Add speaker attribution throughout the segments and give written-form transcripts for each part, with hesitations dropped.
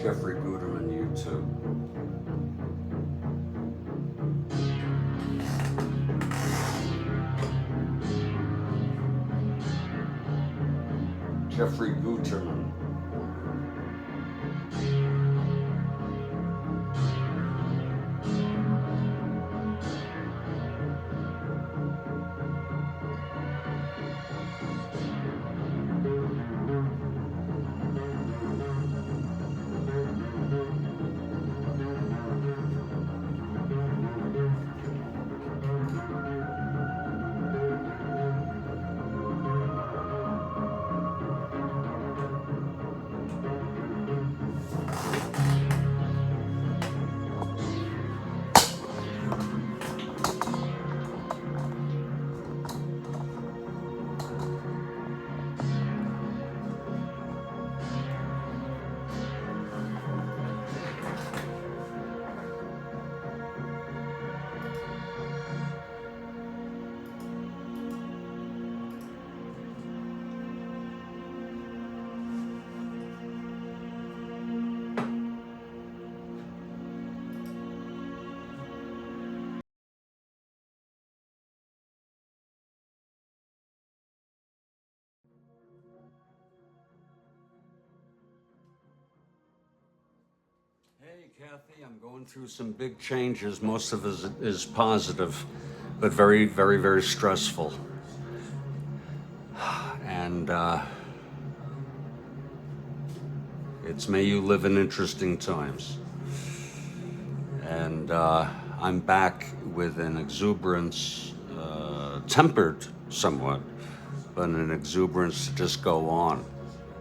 Speaker 1: Jeffrey Guterman YouTube. Jeffrey Guterman. Hey, Kathy, I'm going through some big changes. Most of it is positive, but very, very, very stressful. And it's may you live in interesting times. And I'm back with an exuberance, tempered somewhat, but an exuberance to just go on.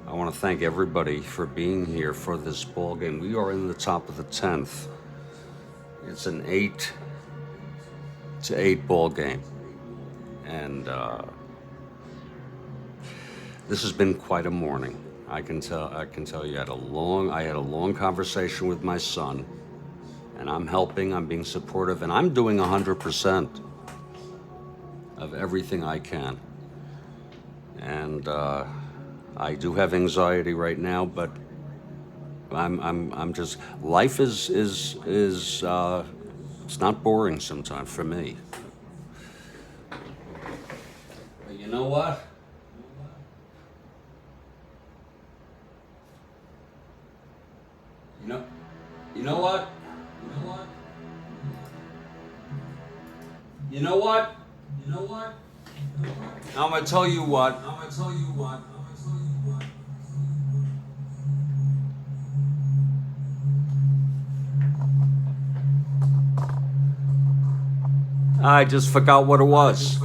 Speaker 1: I want to thank everybody for being here for this ball game. We are in the top of the 10th. It's an 8-8 ball game, and this has been quite a morning. I can tell you, I had a long conversation with my son, and I'm helping. I'm being supportive, and I'm doing 100% of everything I can. And I do have anxiety right now, but I'm just, life is it's not boring sometimes for me. But you know what? You know what? You know what? I'm gonna tell you what. I just forgot what it was.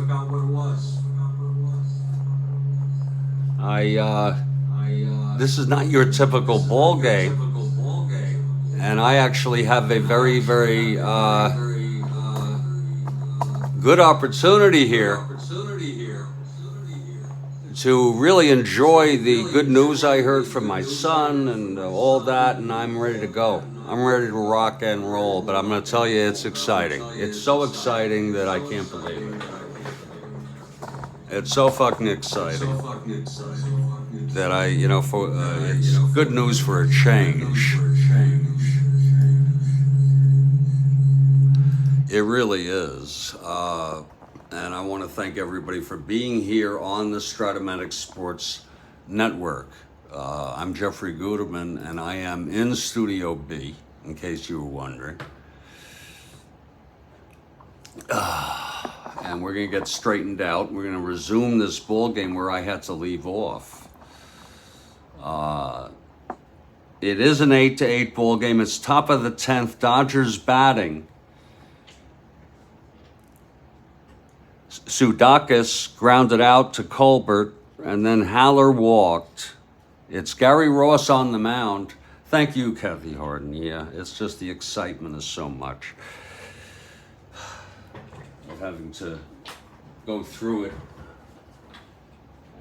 Speaker 1: This is not your typical ball game, and I actually have a very, very good opportunity here to really enjoy the good news I heard from my son and all that, and I'm ready to go. I'm ready to rock and roll, but I'm going to tell you, it's exciting. It's so exciting that I can't believe it. It's so fucking exciting that it's good news for a change. It really is. And I want to thank everybody for being here on the Strat-O-Matic Sports Network. I'm Jeffrey Guterman, and I am in Studio B, in case you were wondering. And we're going to get straightened out. We're going to resume this ball game where I had to leave off. It is an 8-8 ball game. It's top of the 10th. Dodgers batting. Sudakis grounded out to Colbert, and then Haller walked. It's Gary Ross on the mound. Thank you, Kathy Harden. Yeah, it's just the excitement is so much of having to go through it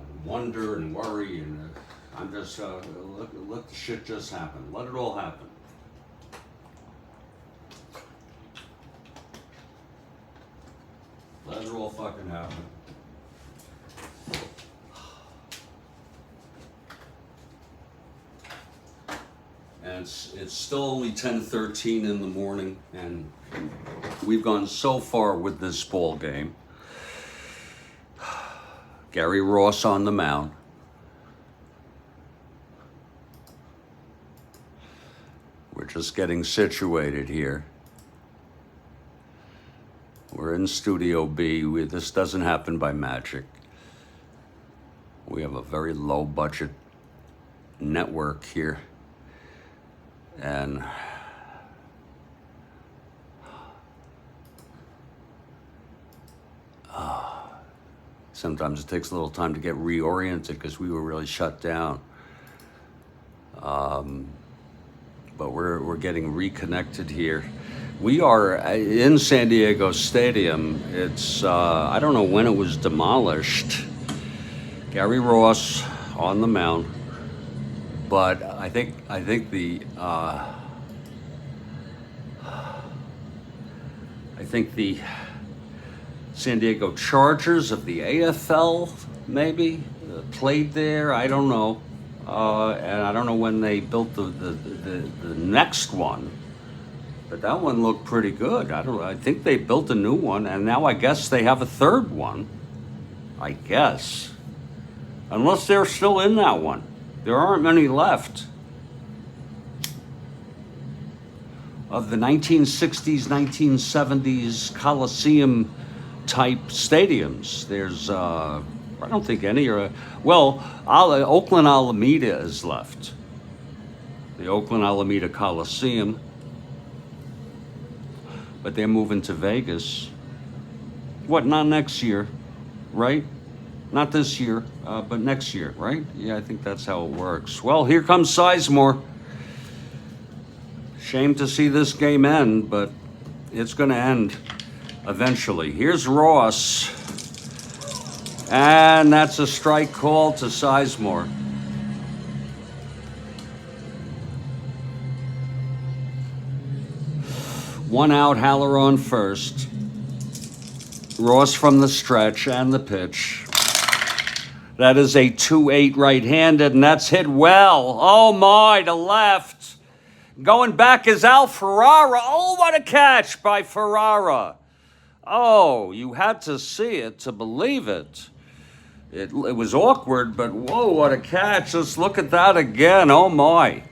Speaker 1: and wonder and worry, and I'm just let the shit just happen. Let it all happen. Let it all fucking happen. And it's still only 10:13 in the morning, and we've gone so far with this ball game. Gary Ross on the mound. We're just getting situated here. We're in Studio B. This doesn't happen by magic. We have a very low budget network here. And sometimes it takes a little time to get reoriented because we were really shut down. But we're getting reconnected here. We are in San Diego Stadium. It's I don't know when it was demolished. Gary Ross on the mound, but I think the San Diego Chargers of the AFL maybe played there. I don't know. And I don't know when they built the next one, but that one looked pretty good. I think they built a new one, and now I guess they have a third one. I guess, unless they're still in that one, there aren't many left of the 1960s, 1970s Coliseum type stadiums. There's I don't think any are. Well, Oakland Alameda is left. The Oakland Alameda Coliseum. But they're moving to Vegas. What, not next year, right? Not this year, but next year, right? Yeah, I think that's how it works. Well, here comes Sizemore. Shame to see this game end, but it's going to end eventually. Here's Ross. And that's a strike call to Sizemore. One out, Haller on first. Ross from the stretch and the pitch. That is a 2-8 right-handed, and that's hit well. Oh my, to left. Going back is Al Ferrara. Oh, what a catch by Ferrara. Oh, you had to see it to believe it. It was awkward, but whoa, what a catch. Let's look at that again. Oh, my.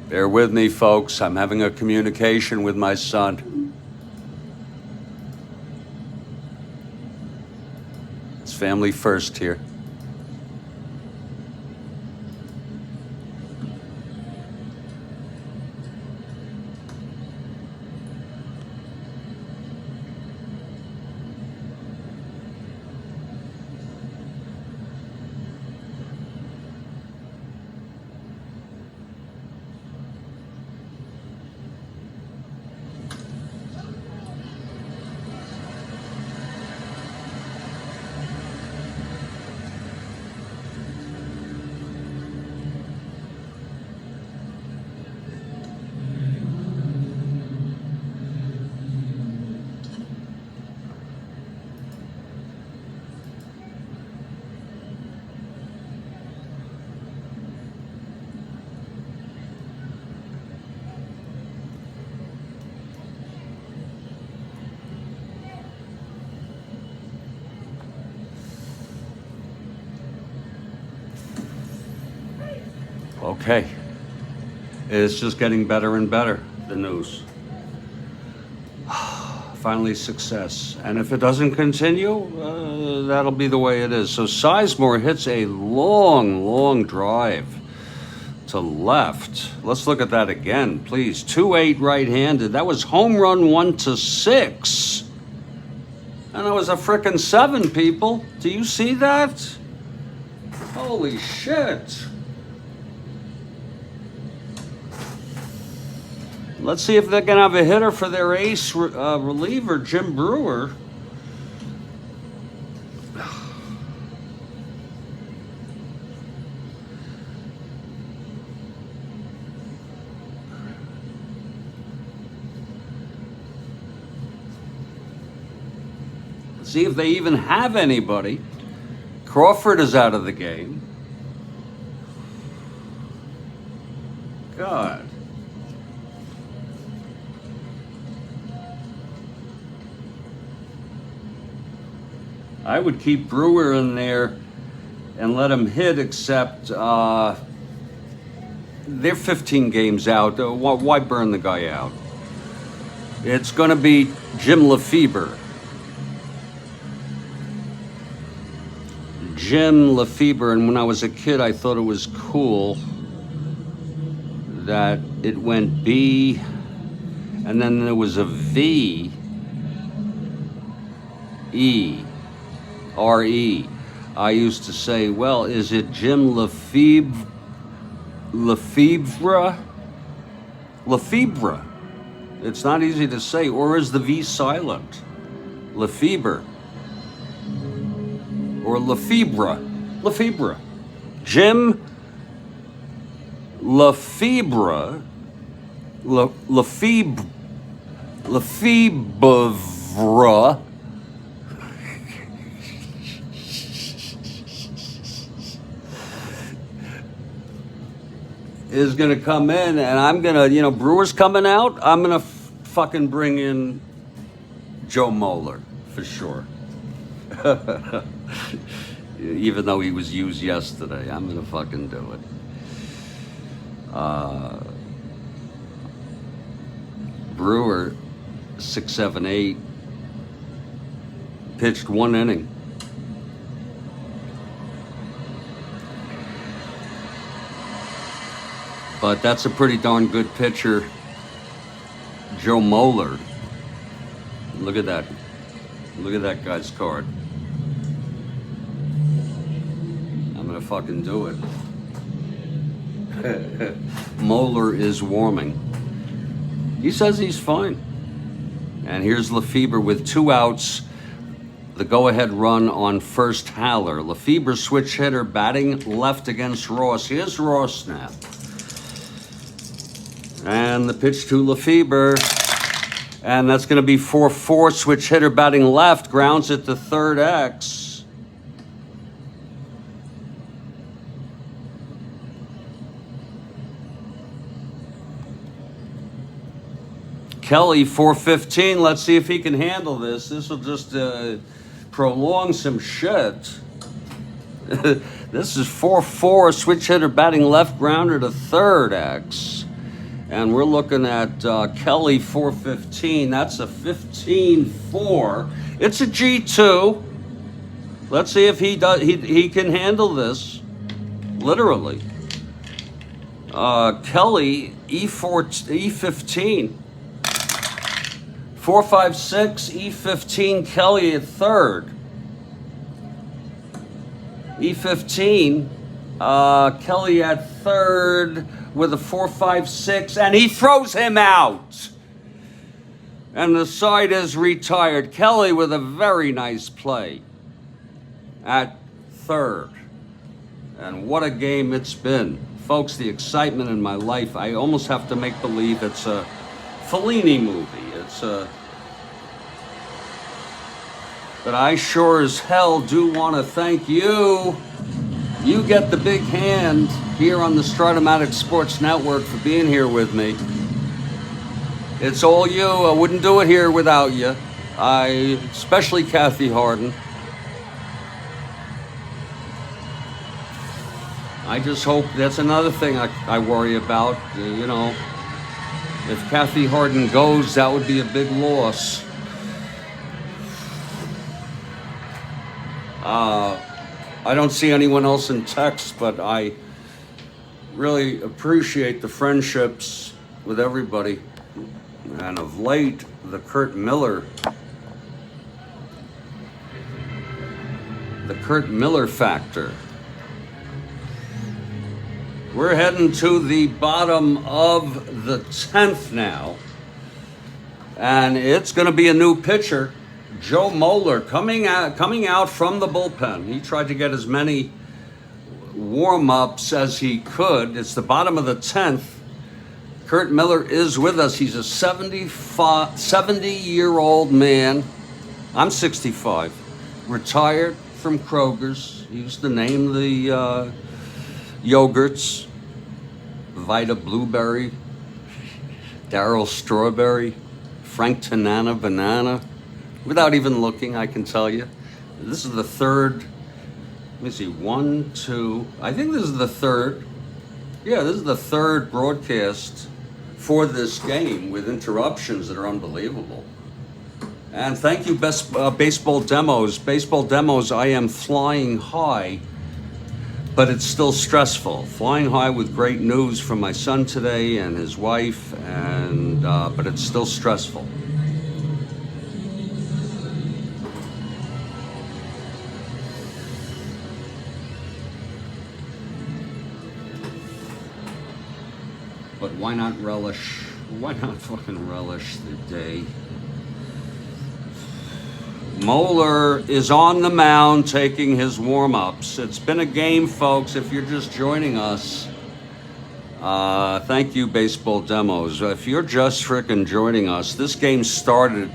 Speaker 1: Bear with me, folks. I'm having a communication with my son. It's family first here. Okay. It's just getting better and better, the news. Finally success. And if it doesn't continue, that'll be the way it is. So Sizemore hits a long drive to left. Let's look at that again, please. 2-8 right-handed. That was home run 1-6. And it was a frickin' 7, people. Do you see that? Holy shit. Let's see if they can have a hitter for their ace reliever, Jim Brewer. See if they even have anybody. Crawford is out of the game. God. I would keep Brewer in there and let him hit, except they're 15 games out. Why burn the guy out? It's going to be Jim Lefebvre. Jim Lefebvre, and when I was a kid, I thought it was cool that it went B, and then there was a V, E, R-E. I used to say, well, is it Jim Lefebvre? Lefebvre. It's not easy to say, or is the V silent? Lefebvre. Or Lefebvre. Lefebvre. Jim Lefebvre. Lefebvre. Is going to come in, and I'm going to, Brewer's coming out. I'm going to fucking bring in Joe Moeller for sure. Even though he was used yesterday, I'm going to fucking do it. Brewer, 6, 7, 8, pitched 1 inning. But that's a pretty darn good pitcher, Joe Moeller. Look at that. Look at that guy's card. I'm gonna fucking do it. Moeller is warming. He says he's fine. And here's Lefebvre with 2 outs. The go-ahead run on first Haller. Lefebvre switch hitter batting left against Ross. Here's Ross now. And the pitch to Lefebvre. And that's going to be 4-4. Switch hitter batting left. Grounds it to third X. Kelly, 4-15. Let's see if he can handle this. This will just prolong some shit. This is 4-4. Switch hitter batting left. Grounder to third X. And we're looking at Kelly, 4-15. That's a 15-4. It's a G2. Let's see if he can handle this. Literally. Kelly, E15. 4-5-6, E15, Kelly at third. E15, Kelly at third with a 4-5-6, and he throws him out. And the side is retired. Kelly with a very nice play at third. And what a game it's been. Folks, the excitement in my life, I almost have to make believe it's a Fellini movie. It's a... But I sure as hell do want to thank you. You get the big hand here on the Strat-O-Matic Sports Network for being here with me. It's all you. I wouldn't do it here without you. Especially Kathy Harden. I just hope that's another thing I worry about. If Kathy Harden goes, that would be a big loss. I don't see anyone else in text, but I really appreciate the friendships with everybody. And of late, the Kurt Miller the Kurt Miller factor. We're heading to the bottom of the 10th now. And it's going to be a new pitcher, Joe Moeller, coming out from the bullpen. He tried to get as many warm-ups as he could. It's the bottom of the 10th. Kurt Miller is with us. He's a 70-year-old man. I'm 65. Retired from Kroger's. He used to name the yogurts. Vita Blueberry, Darryl Strawberry, Frank Tanana Banana. Without even looking, I can tell you. This is the third, let me see, 1, 2, I think this is the third. Yeah, this is the third broadcast for this game with interruptions that are unbelievable. And thank you, Baseball Demos. Baseball Demos, I am flying high, but it's still stressful. Flying high with great news from my son today and his wife, and but it's still stressful. But why not relish? Why not fucking relish the day? Moeller is on the mound taking his warm-ups. It's been a game, folks, if you're just joining us. Thank you, Baseball Demos. If you're just frickin' joining us, this game started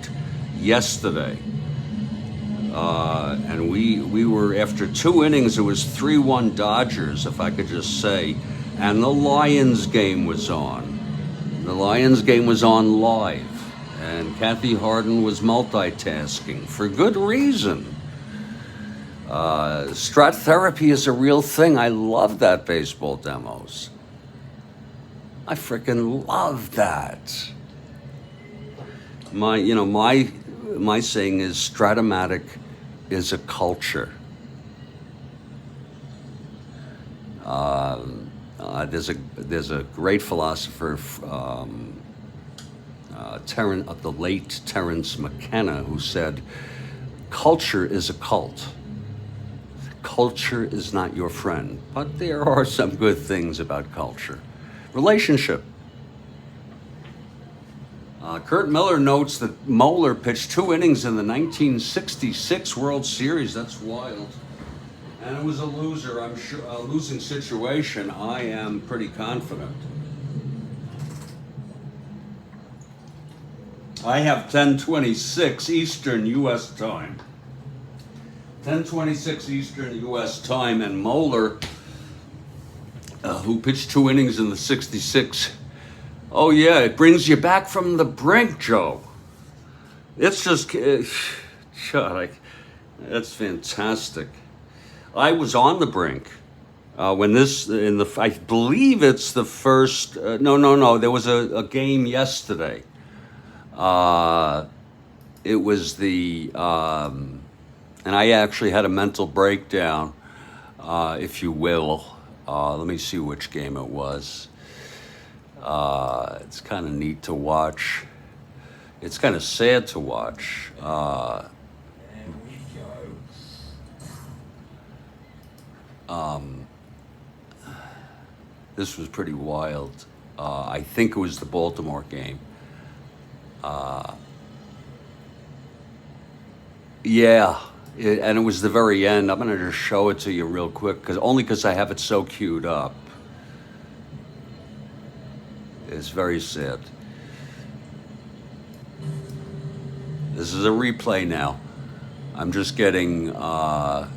Speaker 1: yesterday. And we were, after 2 innings, it was 3-1 Dodgers, if I could just say. And the Lions game was on. The Lions game was on live. And Kathy Harden was multitasking for good reason. Strat therapy is a real thing. I love that, Baseball Demos. I freaking love that. My saying is Strat-O-Matic is a culture. There's a great philosopher, the late Terence McKenna, who said, culture is a cult. Culture is not your friend, but there are some good things about culture. Relationship. Kurt Miller notes that Moeller pitched 2 innings in the 1966 World Series. That's wild. And it was a loser, I'm sure, a losing situation. I am pretty confident. I have 10:26 Eastern U.S. time. 10:26 Eastern U.S. time, and Moeller, who pitched 2 innings in the 66. Oh yeah, it brings you back from the brink, Joe. It's just, that's fantastic. I was on the brink when this, I believe it's the first, no, there was a game yesterday. It was and I actually had a mental breakdown, if you will. Let me see which game it was. It's kind of neat to watch. It's kind of sad to watch. This was pretty wild. I think it was the Baltimore game. And it was the very end. I'm gonna just show it to you real quick, because I have it so queued up. It's very sad. This is a replay now. I'm just getting. What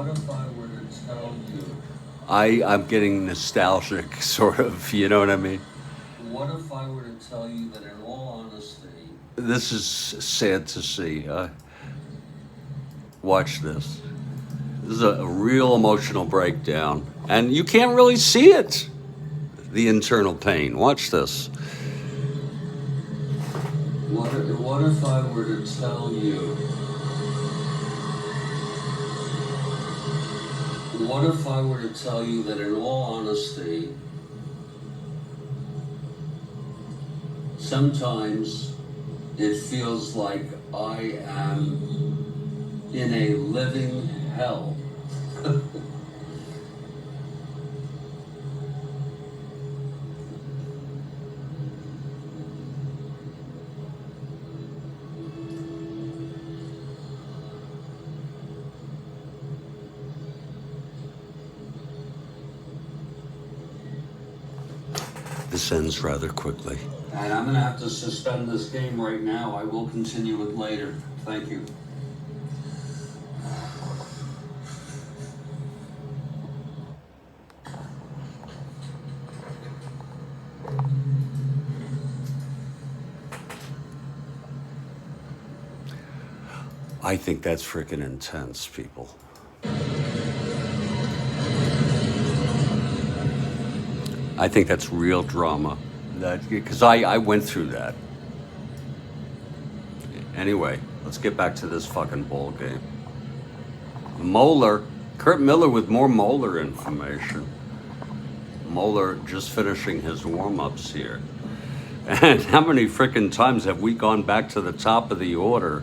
Speaker 1: if I were to tell you? I'm getting nostalgic, sort of. You know what I mean? What if I were to tell you that, in all honesty, this is sad to see. Watch this. This is a real emotional breakdown, and you can't really see it. The internal pain. Watch this. What if I were to tell you? What if I were to tell you that, in all honesty, sometimes it feels like I am in a living hell. This ends rather quickly. And I'm going to have to suspend this game right now. I will continue it later. Thank you. I think that's freaking intense, people. I think that's real drama. Because I went through that. Anyway, let's get back to this fucking ball game. Moeller, Kurt Miller with more Moeller information. Moeller just finishing his warm-ups here. And how many freaking times have we gone back to the top of the order?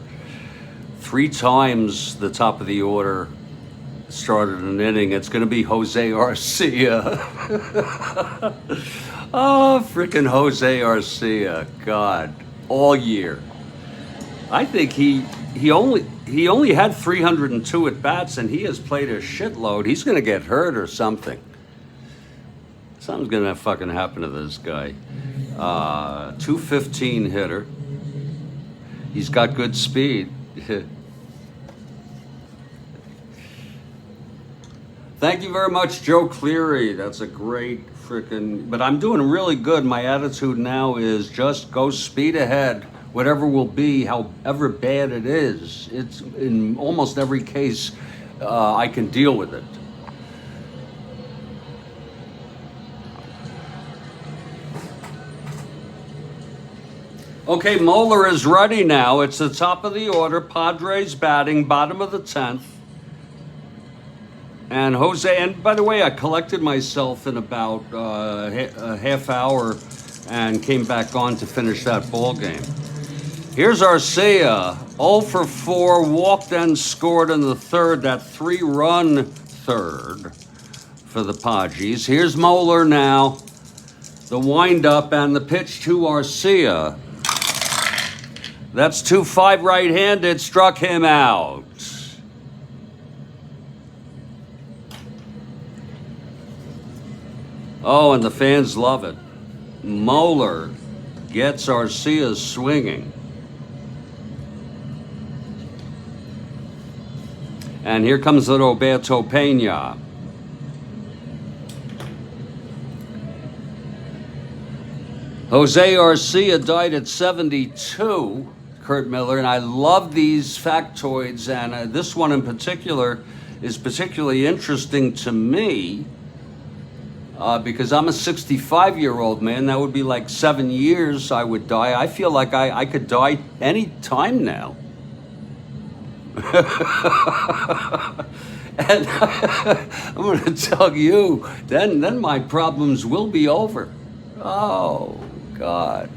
Speaker 1: 3 times the top of the order started an inning. It's going to be Jose Arcia. Oh, freaking Jose Arcia. God, all year. I think he only had 302 at bats, and he has played a shitload. He's going to get hurt or something. Something's going to fucking happen to this guy. 215 hitter. He's got good speed. Thank you very much, Joe Cleary. That's a great freaking... But I'm doing really good. My attitude now is just go speed ahead. Whatever will be, however bad it is. It's in almost every case, I can deal with it. Okay, Moeller is ready now. It's the top of the order. Padres batting, bottom of the 10th. And Jose, and by the way, I collected myself in about a half hour and came back on to finish that ball game. Here's Arcia, 0 for 4, walked and scored in the third, that 3-run third for the Padres. Here's Moeller now, the windup and the pitch to Arcia. That's 2-5 right-handed, struck him out. Oh, and the fans love it. Moeller gets Arcia swinging. And here comes the Roberto Pena. Jose Arcia died at 72, Kurt Miller, and I love these factoids, and this one in particular is particularly interesting to me because I'm a 65-year-old man. That would be like 7 years I would die. I feel like I could die any time now. And I'm going to tell you, then my problems will be over. Oh, God.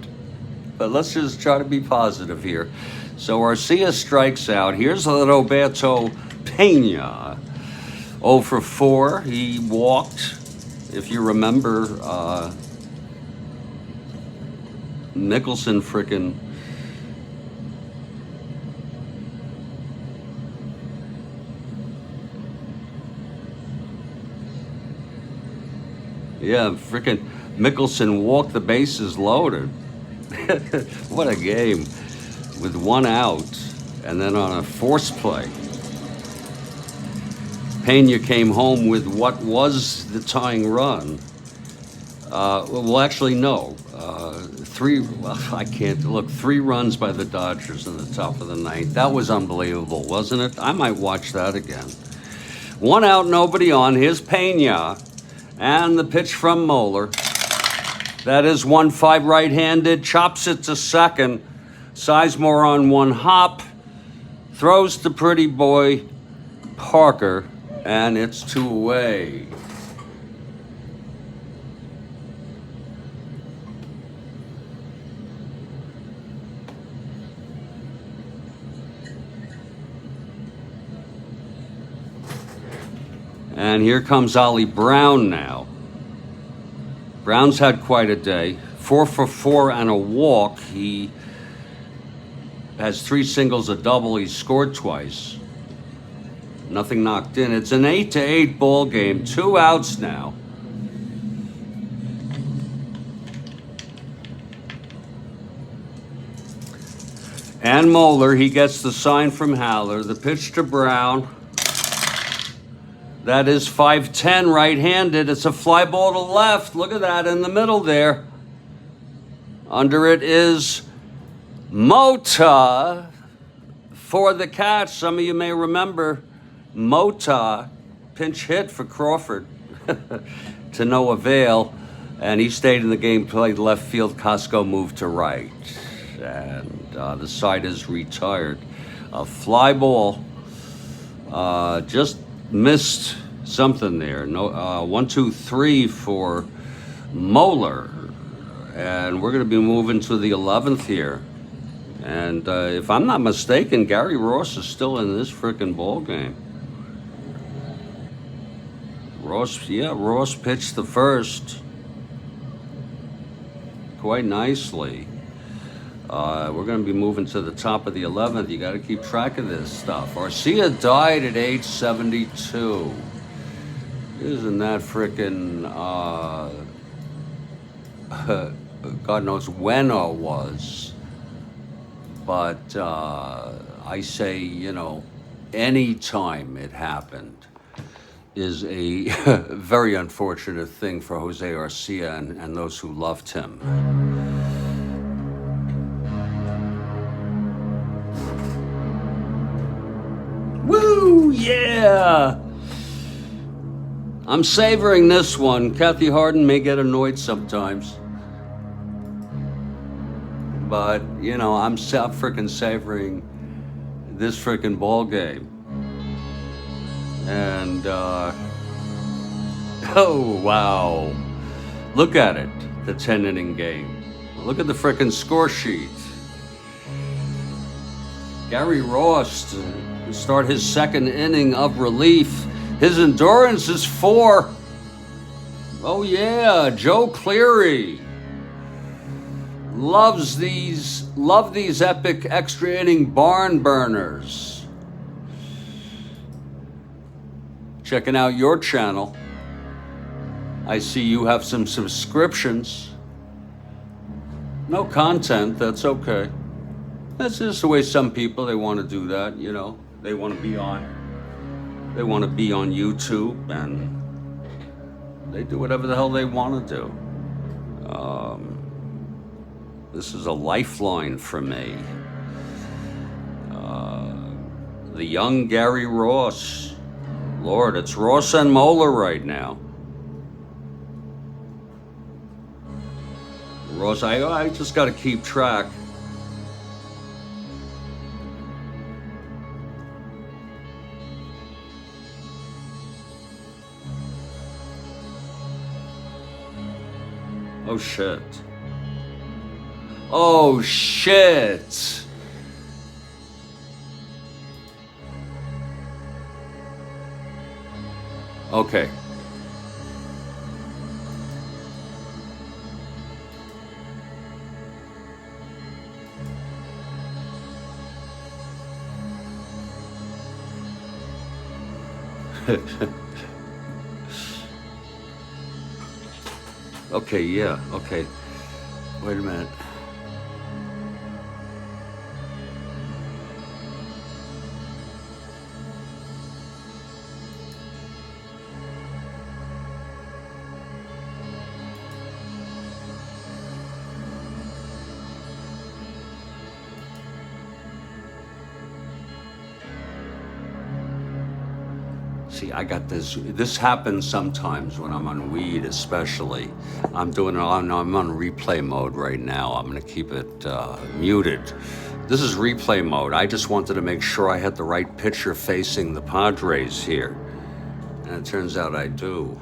Speaker 1: But let's just try to be positive here. So Arcia strikes out. Here's Roberto Pena. 0 for 4. He walked, if you remember, Nicholson frickin' yeah, frickin' Mickelson walked the bases loaded. What a game. With 1 out, and then on a force play, Pena came home with what was the tying run. Well, actually, no. 3 runs by the Dodgers in the top of the 9th. That was unbelievable, wasn't it? I might watch that again. 1 out, nobody on. Here's Pena. And the pitch from Moeller. That is 1-5 right-handed. Chops it to second. Sizemore on 1 hop. Throws to pretty boy Parker. And it's 2 away. And here comes Ollie Brown now. Brown's had quite a day. 4 for 4 and a walk. He has 3 singles, a double. He scored twice. Nothing knocked in. It's an 8-8 ball game. 2 outs now. And Moeller, he gets the sign from Haller. The pitch to Brown. That is 5-10 right-handed. It's a fly ball to left. Look at that in the middle there. Under it is Mota for the catch. Some of you may remember Mota, pinch hit for Crawford to no avail. And he stayed in the game, played left field. Costco moved to right. And the side is retired. A fly ball. Just missed something there. No, 1, 2, 3 for Moeller. And we're going to be moving to the 11th here. And if I'm not mistaken, Gary Ross is still in this freaking ball game. Ross pitched the first quite nicely. We're going to be moving to the top of the 11th. You got to keep track of this stuff. Arcia died at age 72. Isn't that freaking, God knows when it was. But I say, you know, any time it happened is a very unfortunate thing for Jose Arcia and those who loved him. Woo, yeah! I'm savoring this one. Kathy Harden may get annoyed sometimes. But, you know, I'm freaking savoring this freaking ball game. And, oh, wow. Look at it, the 10-inning game. Look at the freaking score sheet. Gary Ross to start his 2nd inning of relief. His endurance is 4. Oh yeah, Joe Cleary. Love these epic extra inning barn burners. Checking out your channel. I see you have some subscriptions. No content, that's okay. That's just the way some people, they want to do that, you know. They want to be on YouTube, and they do whatever the hell they want to do. This is a lifeline for me. The young Gary Ross. Lord, it's Ross and Moeller right now. Ross, I just got to keep track. Oh shit. Oh shit. Okay. Okay, yeah, okay. Wait a minute. See, I got this. This happens sometimes when I'm on weed, especially. I'm on replay mode right now. I'm gonna keep it muted. This is replay mode. I just wanted to make sure I had the right pitcher facing the Padres here. And it turns out I do.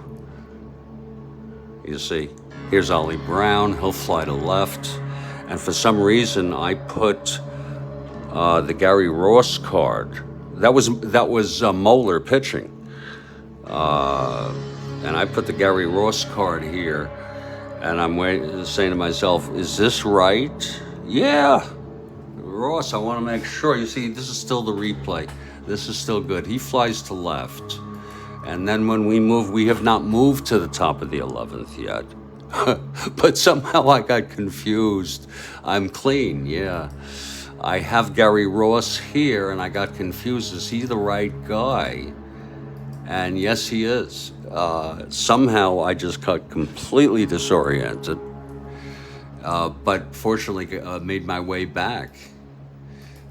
Speaker 1: You see, here's Ollie Brown. He'll fly to left. And for some reason, I put the Gary Ross card. That was Moeller pitching. And I put the Gary Ross card here, and I'm saying to myself, is this right? Yeah. Ross, I want to make sure. You see, this is still the replay. This is still good. He flies to left. And then when we move, we have not moved to the top of the 11th yet. But somehow I got confused. I'm clean, yeah. I have Gary Ross here, and I got confused. Is he the right guy? And yes, he is. Somehow I just got completely disoriented. But fortunately, made my way back.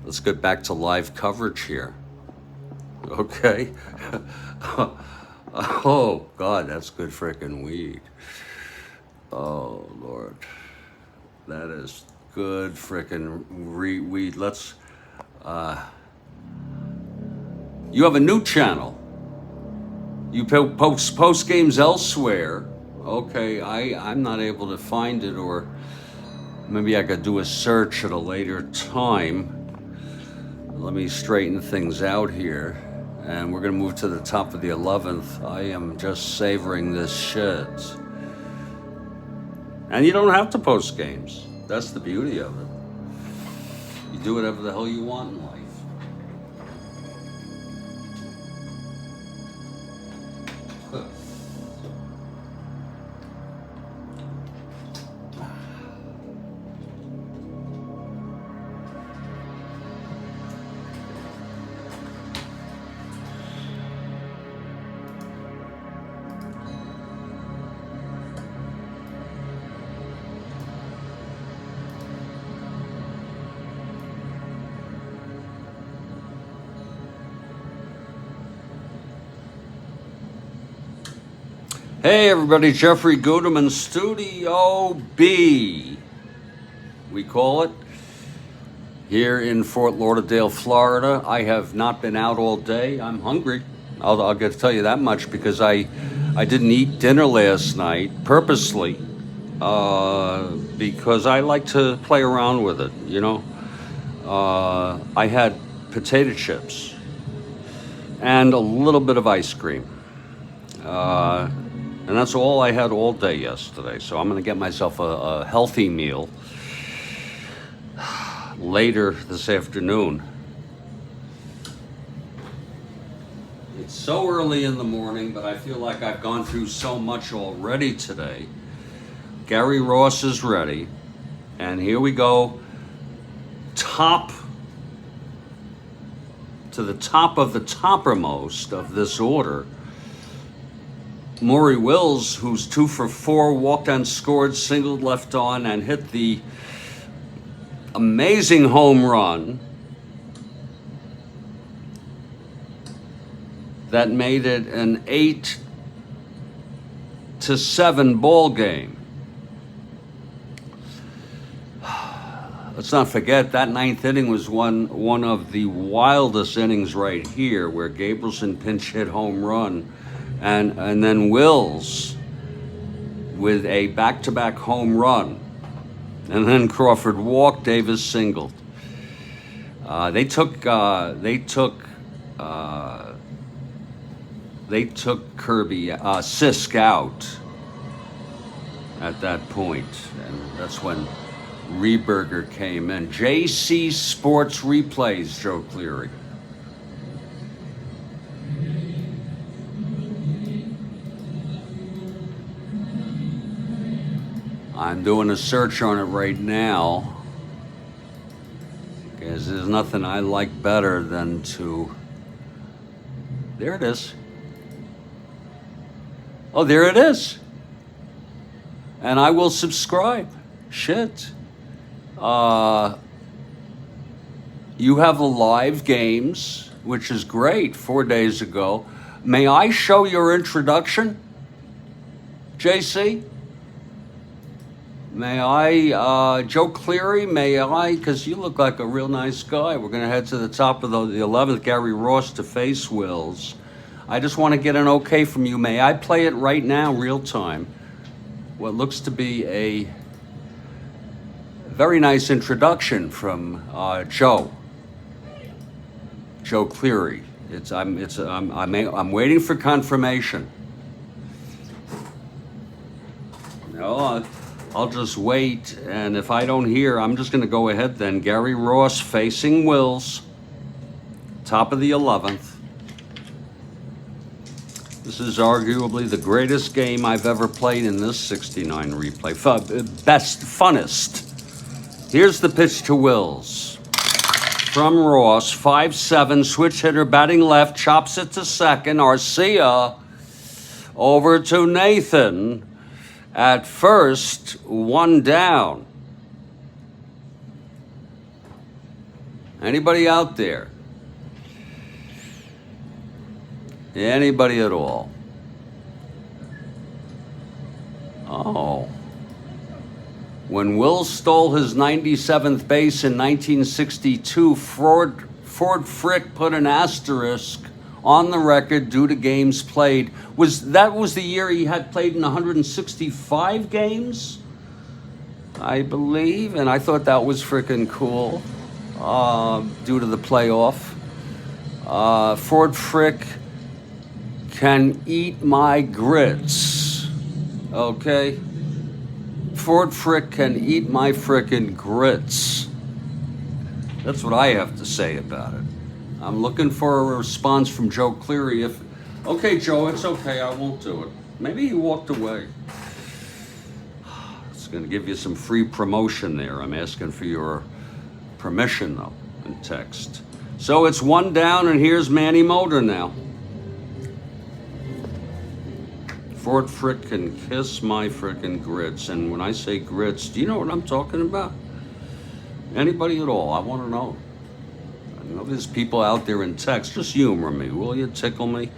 Speaker 1: Let's get back to live coverage here. Okay. Oh, God, that's good frickin' weed. Oh, Lord. That is good frickin' weed. Let's, you have a new channel. You post games elsewhere. Okay, I'm not able to find it, or maybe I could do a search at a later time. Let me straighten things out here. And we're gonna move to the top of the 11th. I am just savoring this shit. And you don't have to post games. That's the beauty of it. You do whatever the hell you want in life. Hey everybody, Jeffrey Guterman, Studio B, we call it, here in Fort Lauderdale, Florida. I have not been out all day. I'm hungry. I'll get to tell you that much, because I didn't eat dinner last night purposely, because I like to play around with it, you know. I had potato chips and a little bit of ice cream. And that's all I had all day yesterday. So I'm going to get myself a healthy meal later this afternoon. It's so early in the morning, but I feel like I've gone through so much already today. Gary Ross is ready. And here we go. To the top of the toppermost of this order. Maury Wills, who's 2 for 4, walked and scored, singled left on, and hit the amazing home run that made it an 8-7 ball game. Let's not forget that 9th inning was one of the wildest innings right here, where Gabrielson pinch hit home run. And then Wills with a back-to-back home run. And then Crawford walked, Davis singled. They took Kirby, Sisk out at that point. And that's when Rehberger came in. JC Sports Replays, Joe Cleary. I'm doing a search on it right now, because there's nothing I like better than to... There it is. Oh, there it is. And I will subscribe. Shit. You have the live games, which is great, 4 days ago. May I show your introduction, JC? May I, Joe Cleary, may I, because you look like a real nice guy. We're going to head to the top of the 11th, Gary Ross to face Wills. I just want to get an okay from you. May I play it right now, real time? What looks to be a very nice introduction from Joe Cleary. I'm waiting for confirmation. No, I'll just wait, and if I don't hear, I'm just going to go ahead then. Gary Ross facing Wills, top of the 11th. This is arguably the greatest game I've ever played in this 69 replay. Funnest. Here's the pitch to Wills. From Ross, 5-7, switch hitter, batting left, chops it to second. Arcia over to Nathan. At first, 1 down. Anybody out there? Anybody at all? Oh. When Will stole his 97th base in 1962, Ford Frick put an asterisk on the record due to games played. That was the year he had played in 165 games, I believe, and I thought that was freaking cool, due to the playoff. Ford Frick can eat my grits, okay? Ford Frick can eat my frickin' grits. That's what I have to say about it. I'm looking for a response from Joe Cleary. Okay, Joe, it's okay, I won't do it. Maybe he walked away. It's gonna give you some free promotion there. I'm asking for your permission, though, in text. So it's 1 down, and here's Manny Mulder now. Ford Frick can kiss my frickin' grits. And when I say grits, do you know what I'm talking about? Anybody at all? I want to know. I know there's people out there in text. Just humor me, will you? Tickle me.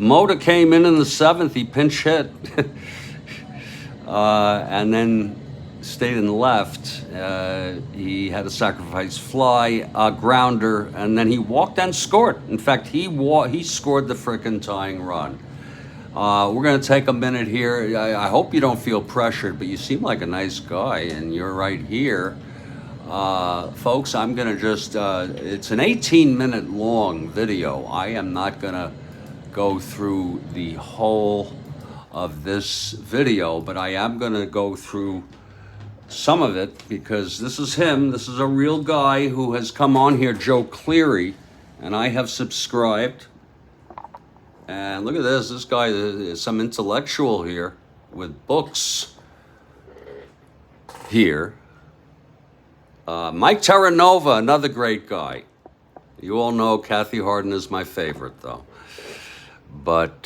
Speaker 1: Moda came in the 7th. He pinch hit. And then stayed in left. He had a sacrifice fly, a grounder, and then he walked and scored. In fact, he scored the frickin' tying run. We're going to take a minute here. I hope you don't feel pressured, but you seem like a nice guy, and you're right here. Folks, I'm going to just, it's an 18-minute long video. I am not going to go through the whole of this video, but I am going to go through some of it because this is him. This is a real guy who has come on here, Joe Cleary, and I have subscribed. And look at this. This guy is some intellectual here with books here. Mike Terranova, another great guy. You all know Kathy Harden is my favorite, though. But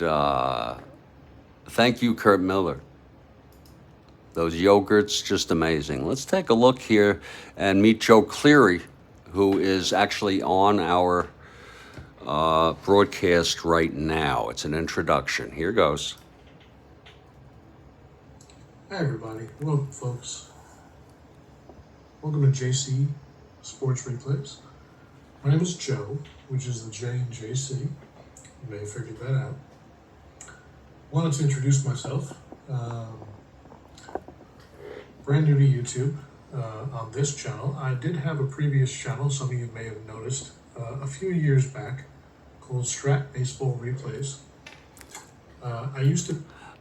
Speaker 1: thank you, Kurt Miller. Those yogurts, just amazing. Let's take a look here and meet Joe Cleary, who is actually on our broadcast right now. It's an introduction. Here goes.
Speaker 2: Hi everybody, welcome folks. Welcome to JC Sports Replays. My name is Joe, which is the J in JC. You may have figured that out. Wanted to introduce myself. Brand new to YouTube on this channel. I did have a previous channel, some of you may have noticed, a few years back, called Strat Baseball Replays.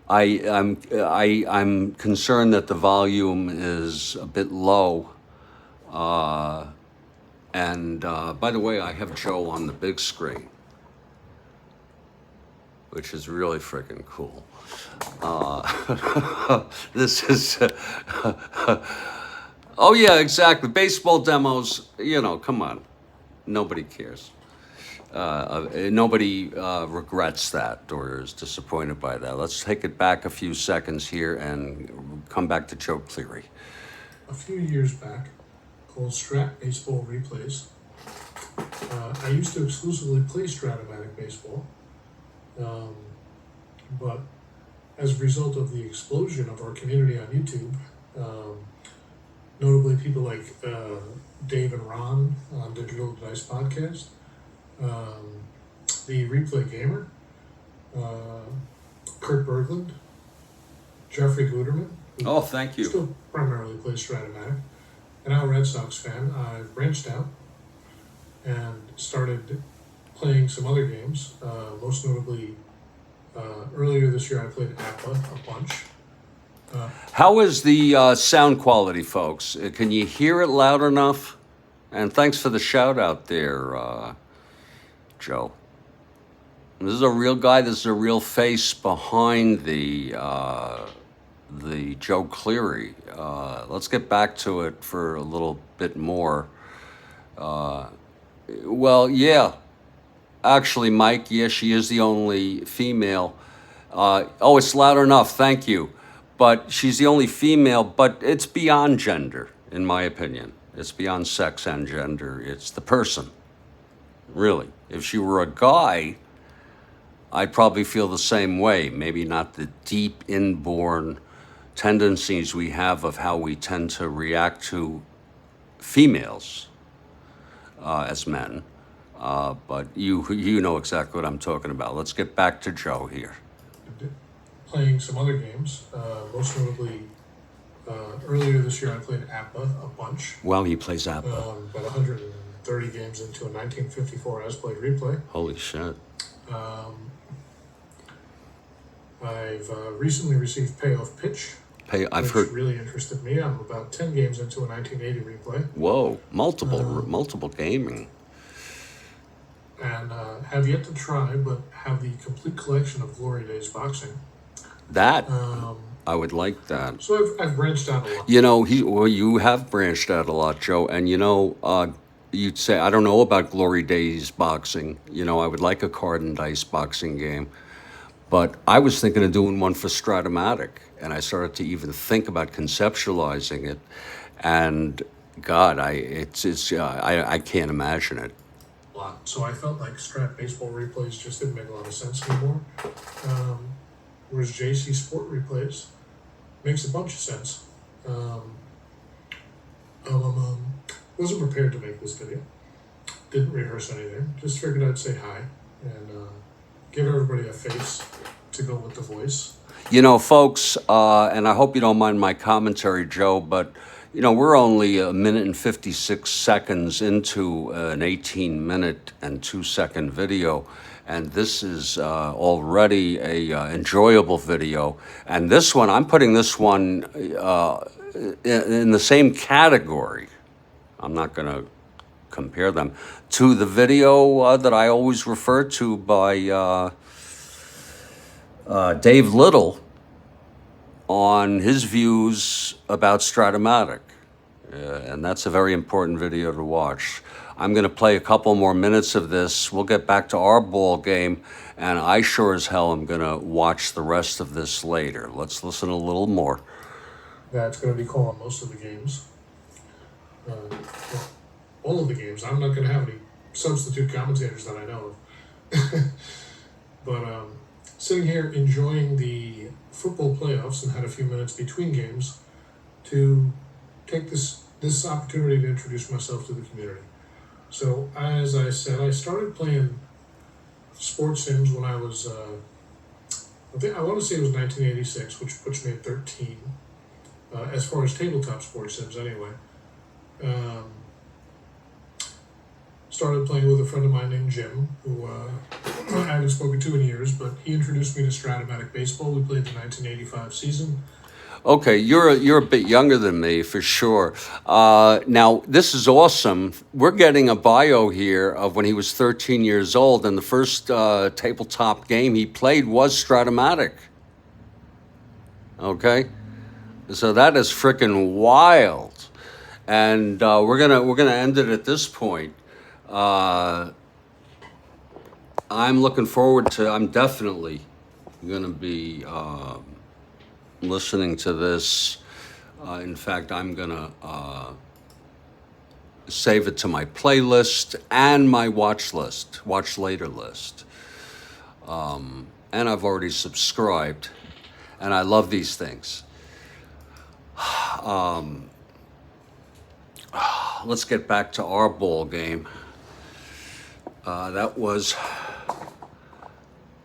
Speaker 1: I'm concerned that the volume is a bit low. And by the way, I have Joe on the big screen, which is really freaking cool. This is, oh yeah, exactly. Baseball demos, you know, come on. Nobody cares. Nobody regrets that or is disappointed by that. Let's take it back a few seconds here and come back to Joe Cleary.
Speaker 2: A few years back, called Strat Baseball Replays. I used to exclusively play Strat-O-Matic baseball, but as a result of the explosion of our community on YouTube, notably people like Dave and Ron on Digital Dice Podcast, the Replay Gamer, Kurt Berglund, Jeffrey Guterman.
Speaker 1: Oh, thank you.
Speaker 2: Still primarily plays Strat-O-Matic. And I'm a Red Sox fan. I branched out and started playing some other games. Most notably, earlier this year I played APA a bunch.
Speaker 1: How is the sound quality, folks? Can you hear it loud enough? And thanks for the shout out there, Joe. This is a real guy. This is a real face behind the Joe Cleary. Let's get back to it for a little bit more. Well, yeah. Actually, Mike, yeah, she is the only female. Oh, it's loud enough. Thank you. But she's the only female, but it's beyond gender, in my opinion. It's beyond sex and gender. It's the person, really. If she were a guy, I'd probably feel the same way. Maybe not the deep inborn tendencies we have of how we tend to react to females as men. But you know exactly what I'm talking about. Let's get back to Joe here.
Speaker 2: Playing some other games, most notably earlier this year I played APA a bunch.
Speaker 1: Well, he plays APA.
Speaker 2: About 130 games into a 1954 as played replay.
Speaker 1: Holy shit.
Speaker 2: I've recently received Payoff Pitch,
Speaker 1: I've
Speaker 2: which
Speaker 1: heard.
Speaker 2: really interested me. I'm about 10 games into a 1980 replay.
Speaker 1: Whoa, multiple gaming.
Speaker 2: And have yet to try, but have the complete collection of Glory Days boxing.
Speaker 1: That I would like that.
Speaker 2: So I've branched out a lot.
Speaker 1: You know, you have branched out a lot, Joe. And you know, you'd say I don't know about Glory Days boxing. You know, I would like a card and dice boxing game, but I was thinking of doing one for Strat-O-Matic, and I started to even think about conceptualizing it. And God, I can't imagine it.
Speaker 2: So I felt like Strat baseball replays just didn't make a lot of sense anymore. Whereas JC Sport replays makes a bunch of sense. Wasn't prepared to make this video. Didn't rehearse anything. Just figured I'd say hi and give everybody a face to go with the voice.
Speaker 1: You know, folks, and I hope you don't mind my commentary, Joe, but you know, we're only a minute and 56 seconds into an 18-minute and 2-second video, and this is already a enjoyable video. And this one, I'm putting this one in the same category. I'm not going to compare them to the video that I always refer to by Dave Little on his views about Strat-O-Matic. And that's a very important video to watch. I'm going to play a couple more minutes of this. We'll get back to our ball game, and I sure as hell am going to watch the rest of this later. Let's listen a little more.
Speaker 2: That's going to be calling most of the games. All of the games. I'm not going to have any substitute commentators that I know of. But sitting here enjoying the football playoffs and had a few minutes between games to take this opportunity to introduce myself to the community. So as I said, I started playing sports sims when I was, I want to say it was 1986, which puts me at 13, as far as tabletop sports sims anyway. Started playing with a friend of mine named Jim, who I haven't spoken to in years, but he introduced me to Strat-O-Matic baseball. We played the 1985 season.
Speaker 1: Okay, you're a bit younger than me, for sure. Now, this is awesome. We're getting a bio here of when he was 13 years old, and the first tabletop game he played was Strat-O-Matic. Okay? So that is freaking wild. And we're gonna end it at this point. I'm definitely gonna be listening to this. In fact, I'm gonna save it to my playlist and my watch later list. And I've already subscribed, and I love these things. Let's get back to our ball game. That was.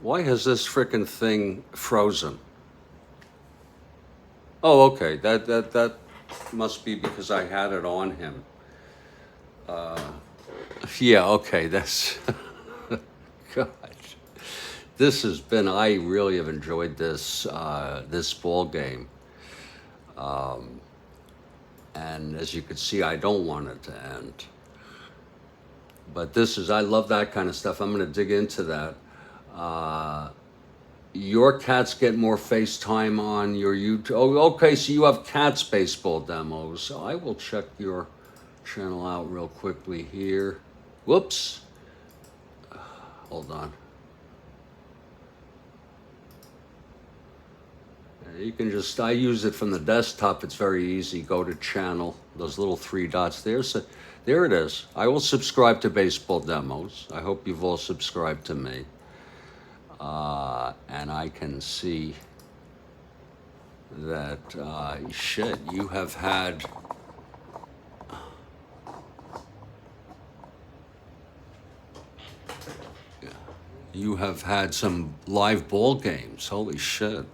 Speaker 1: Why has this frickin' thing frozen? Oh, okay. That must be because I had it on him. Yeah, okay. That's this has been, I really have enjoyed this, this ball game. And as you can see, I don't want it to end. But this is, I love that kind of stuff. I'm going to dig into that. Your cats get more FaceTime on your YouTube. Oh, okay, so you have cats baseball demos. So I will check your channel out real quickly here. Whoops. Hold on. You can just, I use it from the desktop. It's very easy. Go to channel, those little 3 dots. There it is. I will subscribe to baseball demos. I hope you've all subscribed to me. And I can see that, shit, you have had, some live ball games. Holy shit.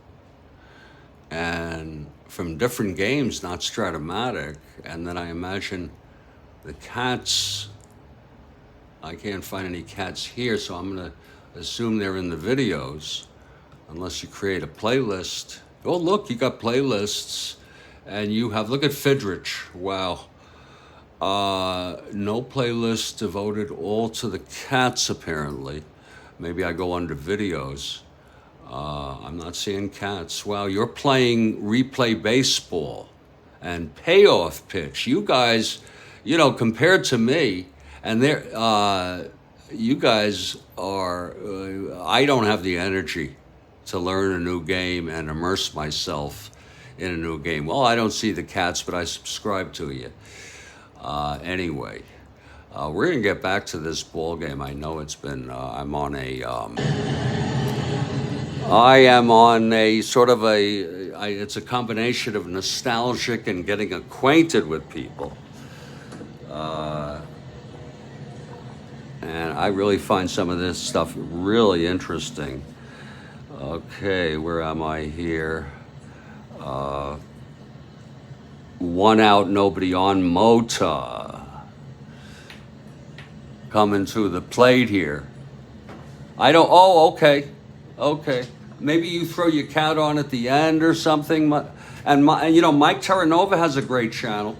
Speaker 1: And from different games, not Strat-O-Matic. And then I imagine the cats, I can't find any cats here, so I'm going to assume they're in the videos, unless you create a playlist. Oh, look, you got playlists. And you have, look at Fidrich. Wow. No playlist devoted all to the cats, apparently. Maybe I go under videos. I'm not seeing cats. Wow, you're playing replay baseball and payoff pitch. You guys, compared to me, and you guys are, I don't have the energy to learn a new game and immerse myself in a new game. Well, I don't see the cats, but I subscribe to you. Anyway, we're going to get back to this ball game. I know it's been, I'm on a, I am on a sort of it's a combination of nostalgic and getting acquainted with people. And I really find some of this stuff really interesting. Okay, where am I here? 1 out, nobody on. Mota coming to the plate here. Okay. Maybe you throw your cat on at the end or something. And Mike Terranova has a great channel.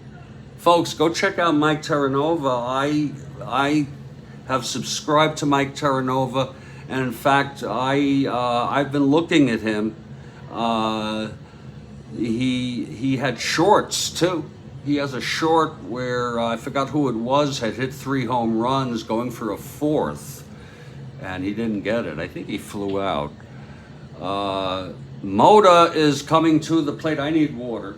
Speaker 1: Folks, go check out Mike Terranova. I have subscribed to Mike Terranova, and in fact, I've been looking at him. He had shorts too. He has a short where I forgot who it was, had hit 3 home runs, going for a 4th, and he didn't get it. I think he flew out. Mota is coming to the plate. I need water.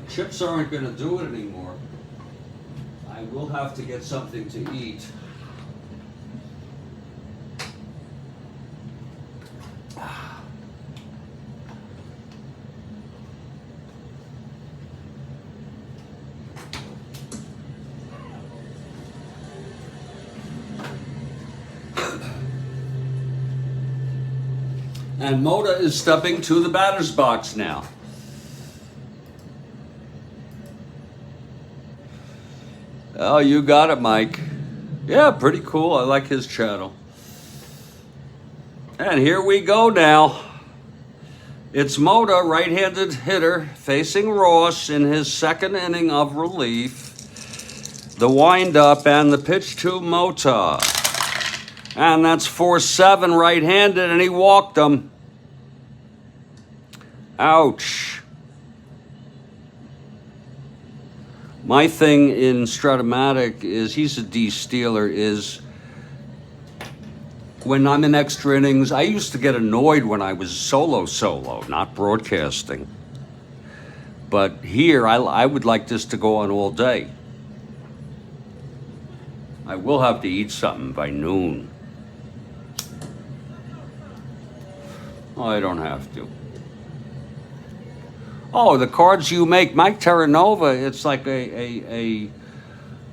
Speaker 1: Chips aren't going to do it anymore. I will have to get something to eat. And Mota is stepping to the batter's box now. Oh, you got it, Mike. Yeah, pretty cool. I like his channel. And here we go now. It's Mota, right-handed hitter, facing Ross in his 2nd inning of relief. The windup and the pitch to Mota. And that's 4-7 right-handed, and he walked him. Ouch. My thing in Strat-O-Matic is, he's a de-stealer, is when I'm in extra innings, I used to get annoyed when I was solo, not broadcasting. But here, I would like this to go on all day. I will have to eat something by noon. Oh, I don't have to. Oh, the cards you make, Mike Terranova, it's like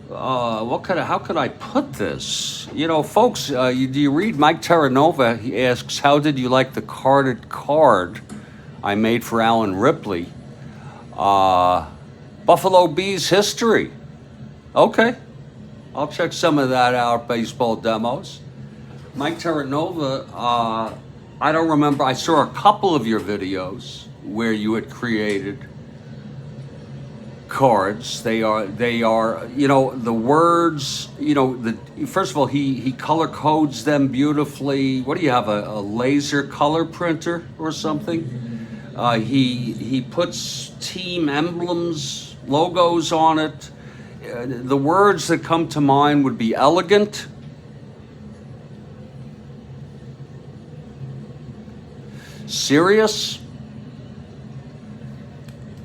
Speaker 1: how could I put this? Folks, do you read Mike Terranova? He asks, how did you like the carded card I made for Alan Ripley? Buffalo Bees history. Okay. I'll check some of that out, baseball demos. Mike Terranova, I don't remember. I saw a couple of your videos where you had created cards. They are, you know, the words, you know, first of all, he color codes them beautifully. What do you have, a laser color printer or something? He puts team emblems, logos on it. The words that come to mind would be elegant, serious,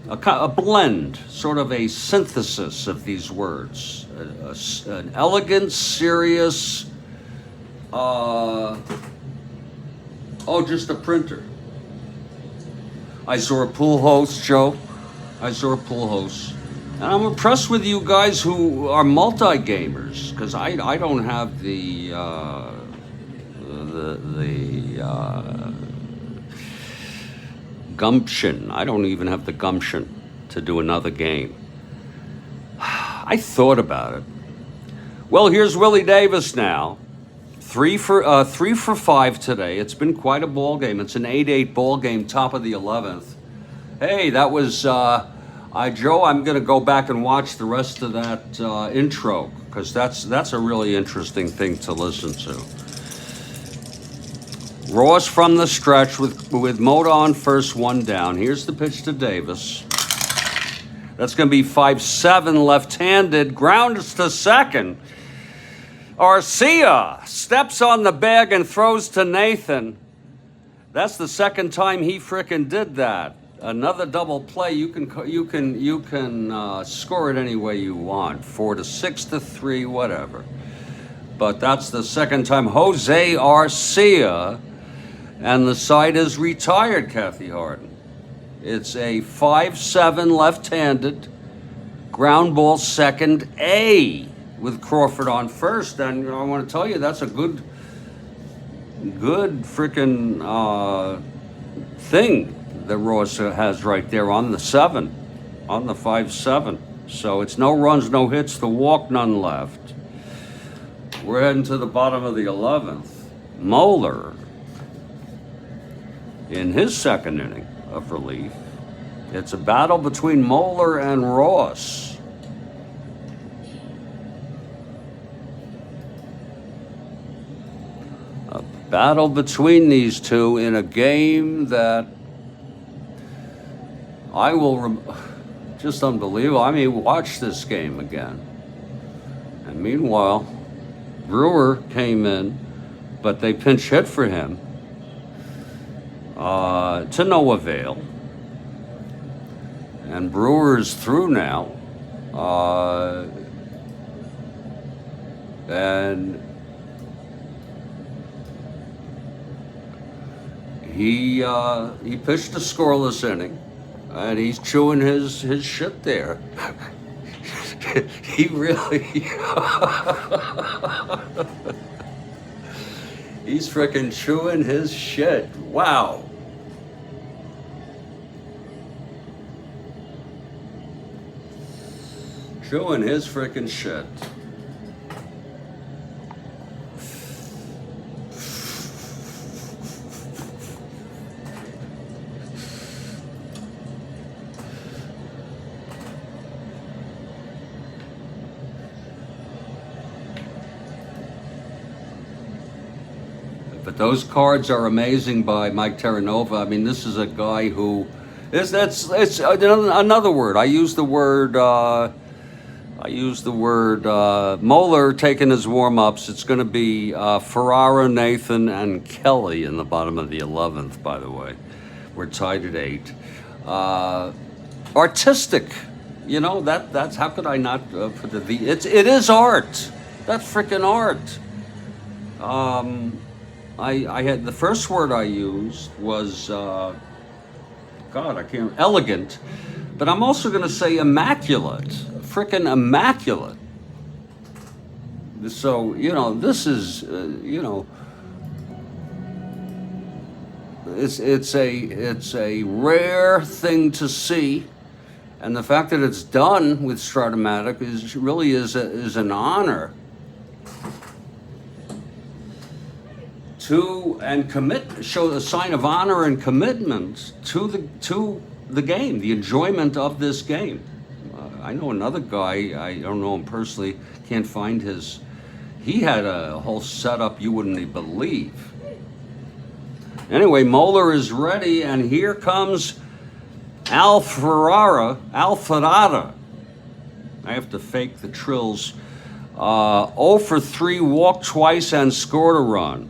Speaker 1: a blend, sort of a synthesis of these words. An elegant, serious, just a printer. Isora Pujols, Joe. Isora Pujols. And I'm impressed with you guys who are multi-gamers, because I don't have the gumption. I don't even have the gumption to do another game. I thought about it. Well, here's Willie Davis now. 3 for 5 today. It's been quite a ball game. It's an 8-8 ball game, top of the 11th. Hey, that was Joe. I'm going to go back and watch the rest of that intro, because that's a really interesting thing to listen to. Ross from the stretch with Mota on first, 1 down. Here's the pitch to Davis. That's going to be 5-7 left-handed. Grounds to second. Arcia steps on the bag and throws to Nathan. That's the second time he frickin' did that. Another double play. You can score it any way you want. 4-6 to 3, whatever. But that's the second time. Jose Arcia, and the side is retired, Kathy Harden. It's a 5-7 left-handed ground ball, second A, with Crawford on first. And I want to tell you, that's a good frickin' thing that Ross has right there on the 7, on the 5-7. So it's no runs, no hits, the walk, none left. We're heading to the bottom of the 11th. Moeller in his second inning of relief. It's a battle between Moeller and Ross. A battle between these two in a game that I will just unbelievable. I mean, watch this game again. And meanwhile, Brewer came in, but they pinch hit for him to no avail. And Brewer's through now. And he pitched a scoreless inning. And he's chewing his shit there. He really... He's frickin' chewing his shit. Wow. Chewing his frickin' shit. But those cards are amazing by Mike Terranova. I mean, this is a guy who it's another word. I use the word Moeller taking his warm-ups. It's going to be Ferrara, Nathan, and Kelly in the bottom of the 11th, by the way. We're tied at 8. Artistic, you know, that's how could I not put it is art. That's freaking art. I had the first word I used was elegant, but I'm also going to say immaculate, frickin' immaculate. So, you know, this is, you know, it's a rare thing to see, and the fact that it's done with Strat-O-Matic is an honor. show a sign of honor and commitment to the game, the enjoyment of this game. I know another guy, I don't know him personally, can't find his. He had a whole setup you wouldn't believe. Anyway, Moeller is ready, and here comes Alfarada. I have to fake the trills. 0 for 3, walked twice and scored a run.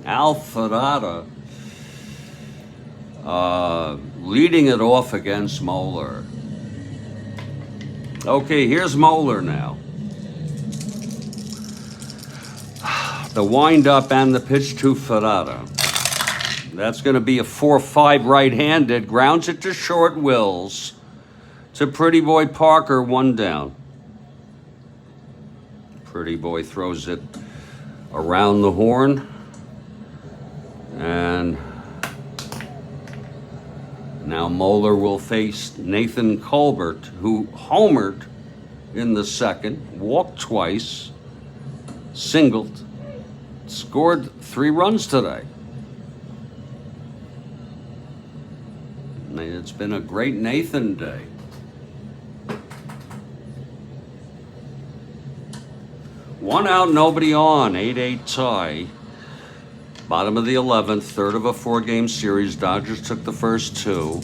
Speaker 1: Alfarada leading it off against Moeller. Okay, here's Moeller now. The wind-up and the pitch to Farada. That's going to be a 4-5 right-handed. Grounds it to short Wills. To Pretty Boy Parker, 1 down. Pretty Boy throws it around the horn. And now Moeller will face Nathan Colbert, who homered in the second, walked twice, singled, scored 3 runs today. It's been a great Nathan day. One out, nobody on, 8-8 tie. Bottom of the 11th, third of a 4-game series. Dodgers took the first 2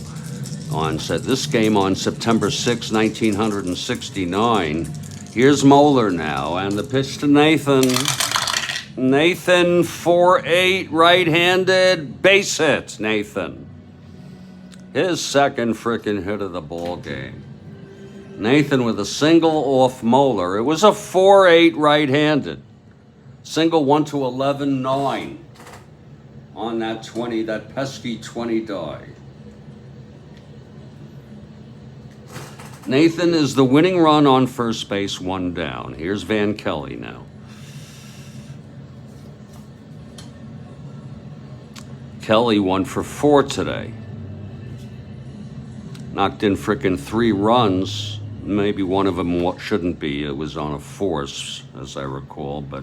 Speaker 1: this game on September 6, 1969. Here's Moeller now, and the pitch to Nathan. Nathan, 4-8, right-handed, base hit, Nathan. His second frickin' hit of the ball game. Nathan with a single off Moeller. It was a 4-8 right-handed. Single 1 to 11, 9 on that pesky 20 die. Nathan is the winning run on first base, 1 down. Here's Van Kelly now. Kelly 1 for 4 today. Knocked in frickin' 3 runs. Maybe one of them shouldn't be. It was on a force, as I recall. But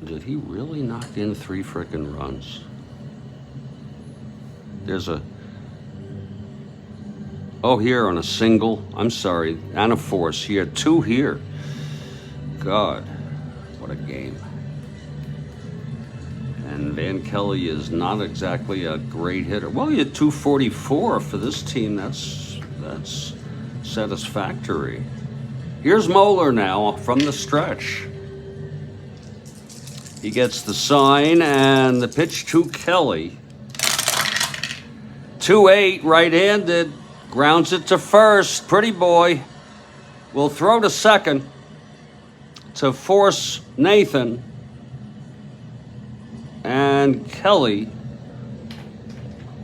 Speaker 1: did he really knock in 3 frickin' runs? There's a... Oh, here on a single. I'm sorry. And a force. He had 2 here. God, what a game. And Van Kelly is not exactly a great hitter. Well, he had 244 for this team. That's satisfactory. Here's Moeller now from the stretch. He gets the sign and the pitch to Kelly. 2-8, right-handed. Grounds it to first. Pretty Boy will throw to second to force Nathan. And Kelly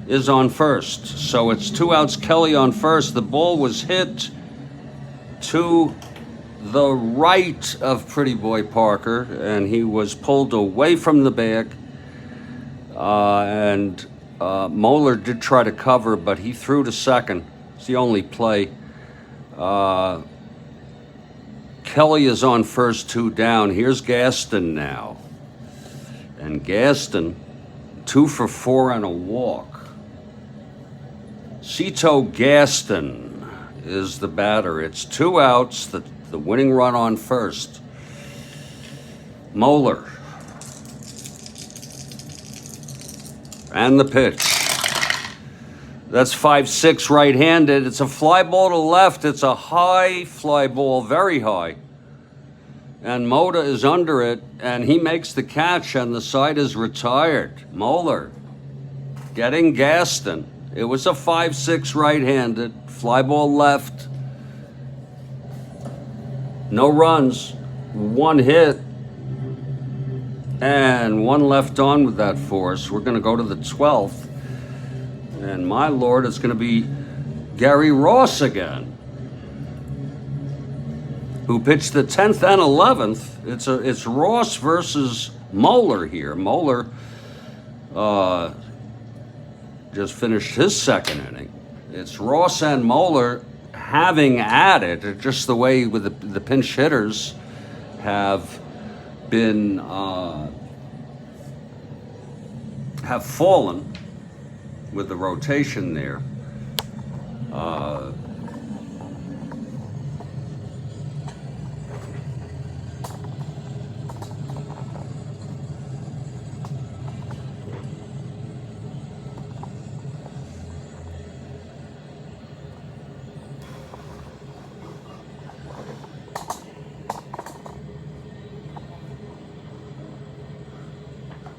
Speaker 1: is on first. So it's 2 outs, Kelly on first. The ball was hit to the right of Pretty Boy Parker, and he was pulled away from the bag. Moeller did try to cover, but he threw to second. It's the only play. Kelly is on first, 2 down. Here's Gaston now. And Gaston, 2 for 4 and a walk. Cito Gaston is the batter. It's 2 outs, the winning run on first. Moeller. And the pitch. That's 5-6 right-handed. It's a fly ball to left. It's a high fly ball, very high. And Mota is under it, and he makes the catch, and the side is retired. Moeller getting Gaston. It was a 5-6 right-handed, fly ball left. No runs, 1 hit, and 1 left on with that force. We're going to go to the 12th, and my lord, it's going to be Gary Ross again, who pitched the 10th and 11th. It's Ross versus Moeller here. Moeller just finished his second inning. It's Ross and Moeller having at it, just the way with the pinch hitters have been have fallen with the rotation there.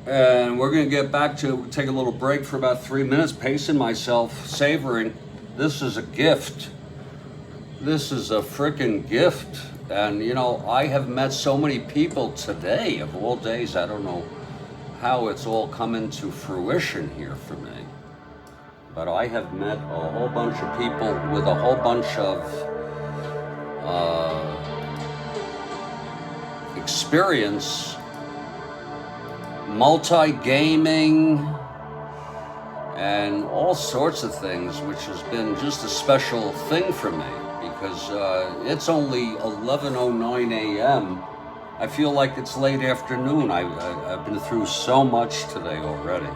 Speaker 1: And we're going to get back to take a little break for about 3 minutes, pacing myself, savoring. This is a gift. This is a freaking gift. And, you know, I have met so many people today, of all days. I don't know how it's all coming to fruition here for me. But I have met a whole bunch of people with a whole bunch of experience, multi-gaming, and all sorts of things, which has been just a special thing for me, because it's only 11:09 a.m. I feel like it's late afternoon. I've been through so much today already.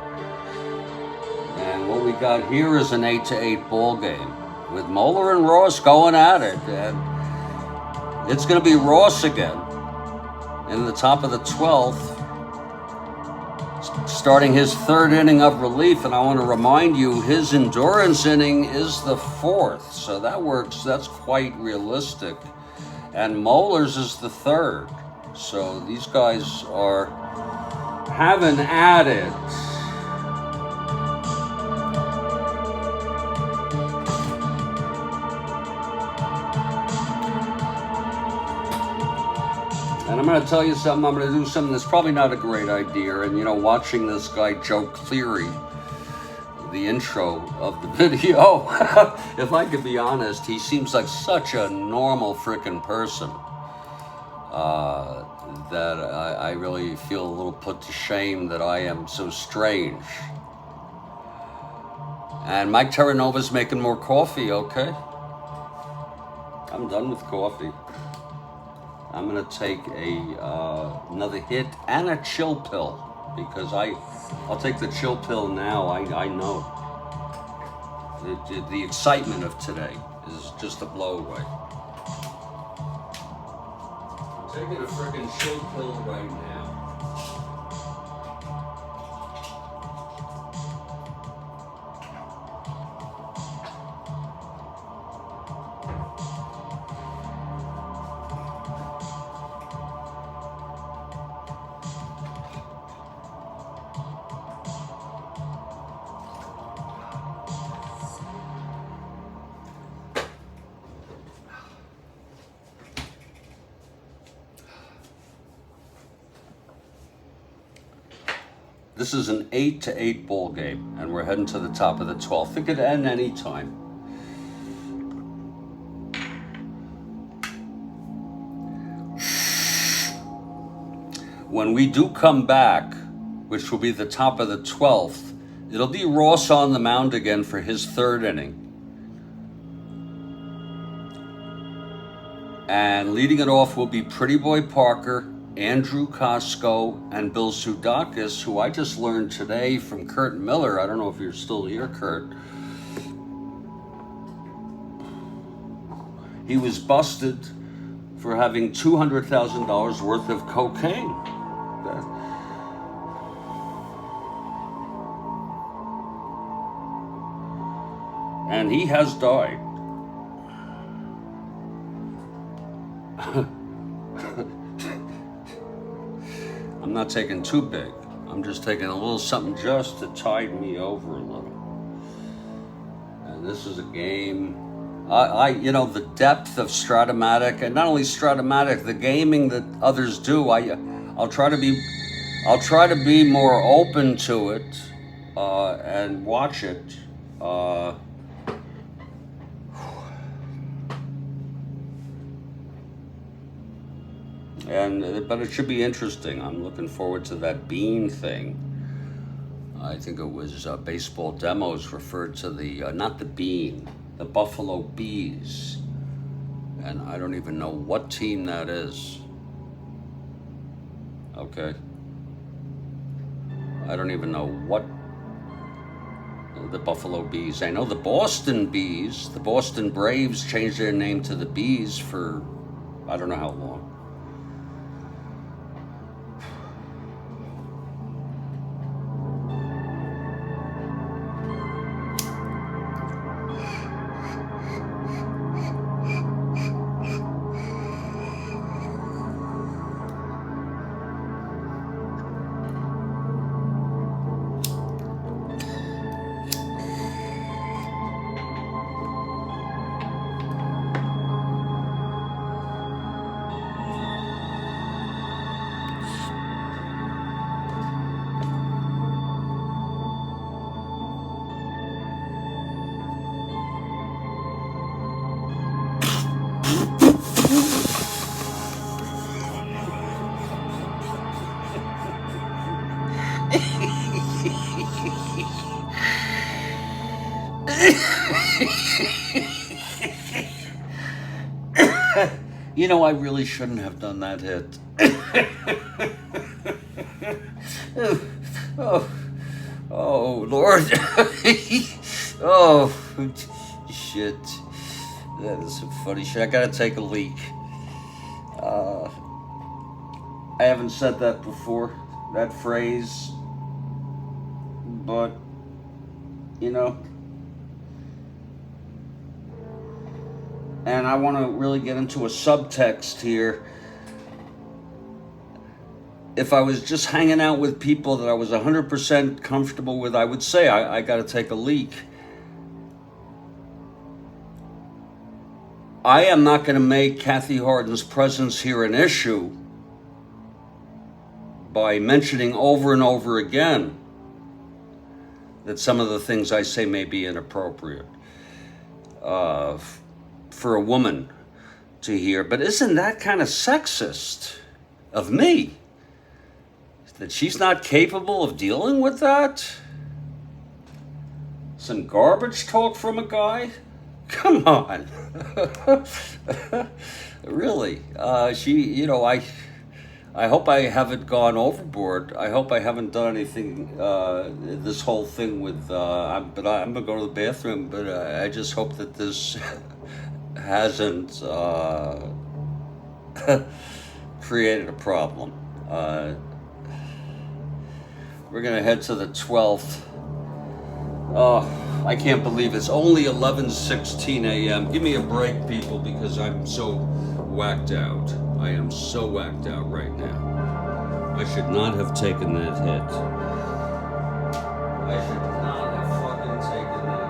Speaker 1: And what we got here is an 8-8 ball game with Moeller and Ross going at it, and it's going to be Ross again in the top of the 12th, starting his third inning of relief. And I want to remind you, his endurance inning is the 4th, so that works. That's quite realistic. And Moeller's is the 3rd, so these guys are having at it. And I'm going to tell you something. I'm going to do something that's probably not a great idea. And, you know, watching this guy, Joe Cleary, the intro of the video, if I could be honest, he seems like such a normal freaking person that I really feel a little put to shame that I am so strange. And Mike Terranova's making more coffee, okay? I'm done with coffee. I'm gonna take another hit and a chill pill, because I'll take the chill pill now. I know the excitement of today is just a blow away. I'm taking a freaking chill pill right now. This is an 8-8 ball game, and we're heading to the top of the 12th. It could end any time. When we do come back, which will be the top of the 12th, it'll be Ross on the mound again for his 3rd inning. And leading it off will be Pretty Boy Parker, Andrew Costco, and Bill Sudakis, who I just learned today from Kurt Miller. I don't know if you're still here, Kurt. He was busted for having $200,000 worth of cocaine. And he has died. I'm not taking too big. I'm just taking a little something just to tide me over a little. And this is a game. You know, the depth of Strat-O-Matic, and not only Strat-O-Matic, the gaming that others do. I'll try to be more open to it and watch it. But it should be interesting. I'm looking forward to that bean thing. I think it was Baseball Demos referred to the, not the bean, the Buffalo Bees. And I don't even know what team that is. Okay. I don't even know what the Buffalo Bees. I know the Boston Bees. The Boston Braves changed their name to the Bees for I don't know how long. You know, I really shouldn't have done that hit. Oh, oh, Lord. Oh, shit. That is some funny shit. I gotta take a leak. I haven't said that before, that phrase. But, you know, and I want to really get into a subtext here. If I was just hanging out with people that I was 100% comfortable with, I would say I got to take a leak. I am not going to make Kathy Harden's presence here an issue by mentioning over and over again that some of the things I say may be inappropriate for a woman to hear. But isn't that kind of sexist of me? That she's not capable of dealing with that? Some garbage talk from a guy? Come on. Really. I hope I haven't gone overboard. I hope I haven't done anything, this whole thing with, I'm going to go to the bathroom, but I just hope that this hasn't created a problem. We're going to head to the 12th. Oh, I can't believe it's only 11:16 a.m. Give me a break, people, because I'm so whacked out. I am so whacked out right now. I should not have taken that hit. I should not have fucking taken that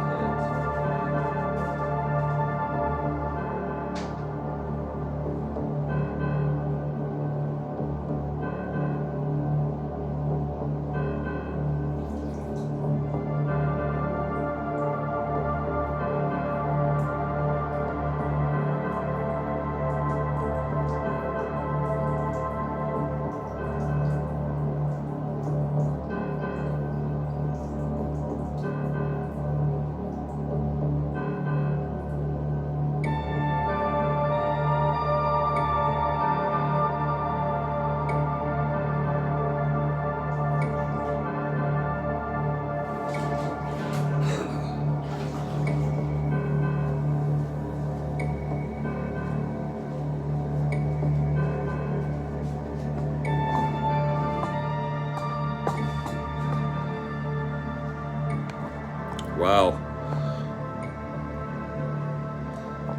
Speaker 1: Wow.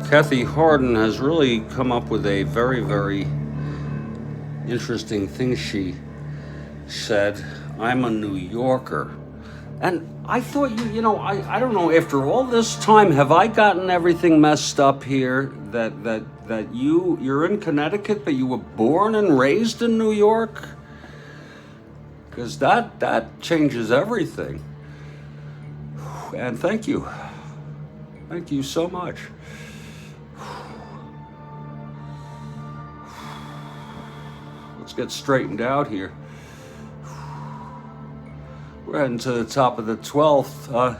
Speaker 1: Kathy Harden has really come up with a very, very interesting thing she said. I'm a New Yorker. And I thought I don't know, after all this time, have I gotten everything messed up here that you're in Connecticut, but you were born and raised in New York? Because that changes everything. And thank you. Thank you so much. Let's get straightened out here. We're heading to the top of the 12th.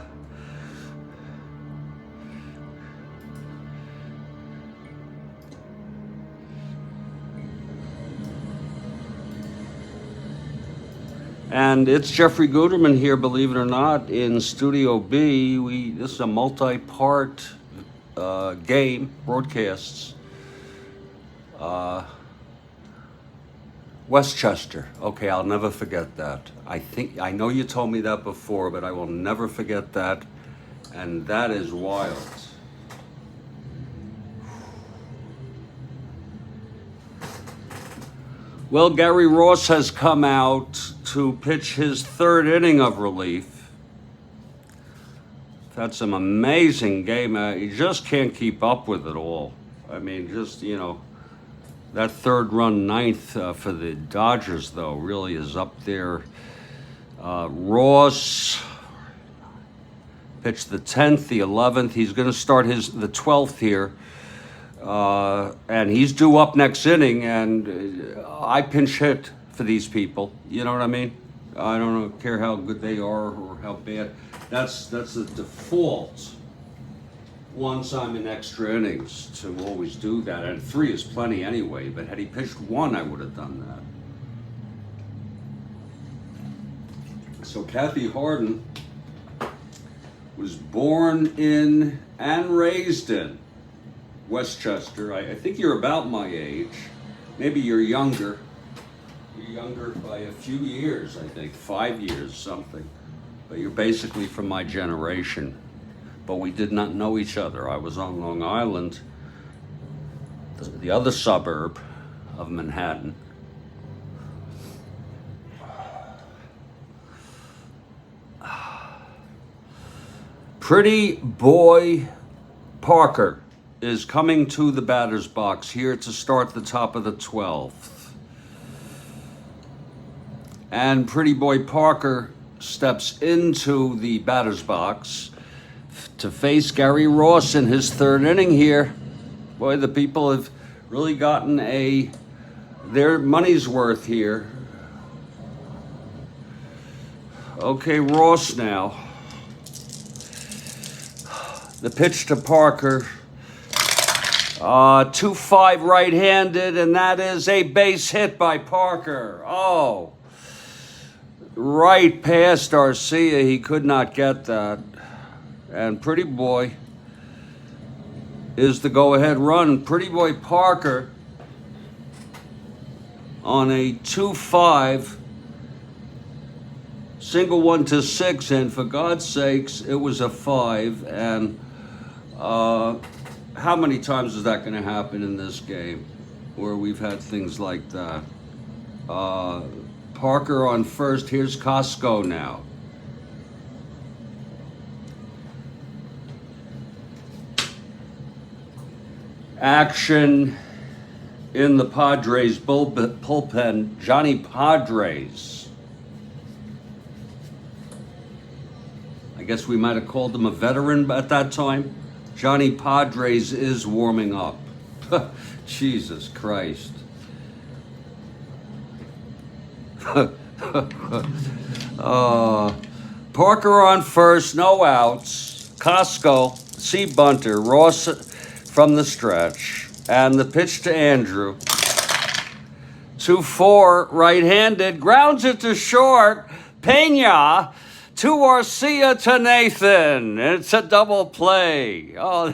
Speaker 1: And it's Jeffrey Guterman here, believe it or not, in Studio B. This is a multi-part game, broadcasts. Westchester. Okay, I'll never forget that. I know you told me that before, but I will never forget that. And that is wild. Well, Gary Ross has come out to pitch his third inning of relief. That's some amazing game. You just can't keep up with it all. I mean, just, that third run ninth for the Dodgers, though, really is up there. Ross pitched the 10th, the 11th. He's going to start the 12th here. And he's due up next inning, and I pinch hit for these people. You know what I mean? I don't care how good they are or how bad. That's the default once I'm in extra innings to always do that. And 3 is plenty anyway, but had he pitched 1, I would have done that. So Kathy Harden was born in and raised in Westchester. I think you're about my age. Maybe you're younger. You're younger by a few years, I think, 5 years, something. But you're basically from my generation. But we did not know each other. I was on Long Island, the other suburb of Manhattan. Pretty boy Parker is coming to the batter's box here to start the top of the 12th. And Pretty Boy Parker steps into the batter's box to face Gary Ross in his third inning here. Boy, the people have really gotten their money's worth here. Okay, Ross now. The pitch to Parker. 2-5 right-handed, and that is a base hit by Parker. Oh, right past Arcia. He could not get that. And Pretty Boy is the go-ahead run. Pretty Boy Parker on a 2-5 single 1 to 6, and for God's sakes, it was a 5. And how many times is that going to happen in this game where we've had things like that? Parker on first. Here's Costco now. Action in the Padres bullpen. Johnny Padres. I guess we might have called him a veteran at that time. Johnny Padres is warming up. Jesus Christ. Parker on first, no outs. Costco, C. Bunter, Ross from the stretch. And the pitch to Andrew. 2-4, right-handed, grounds it to short. Pena to Arcia to Nathan. It's a double play. Oh,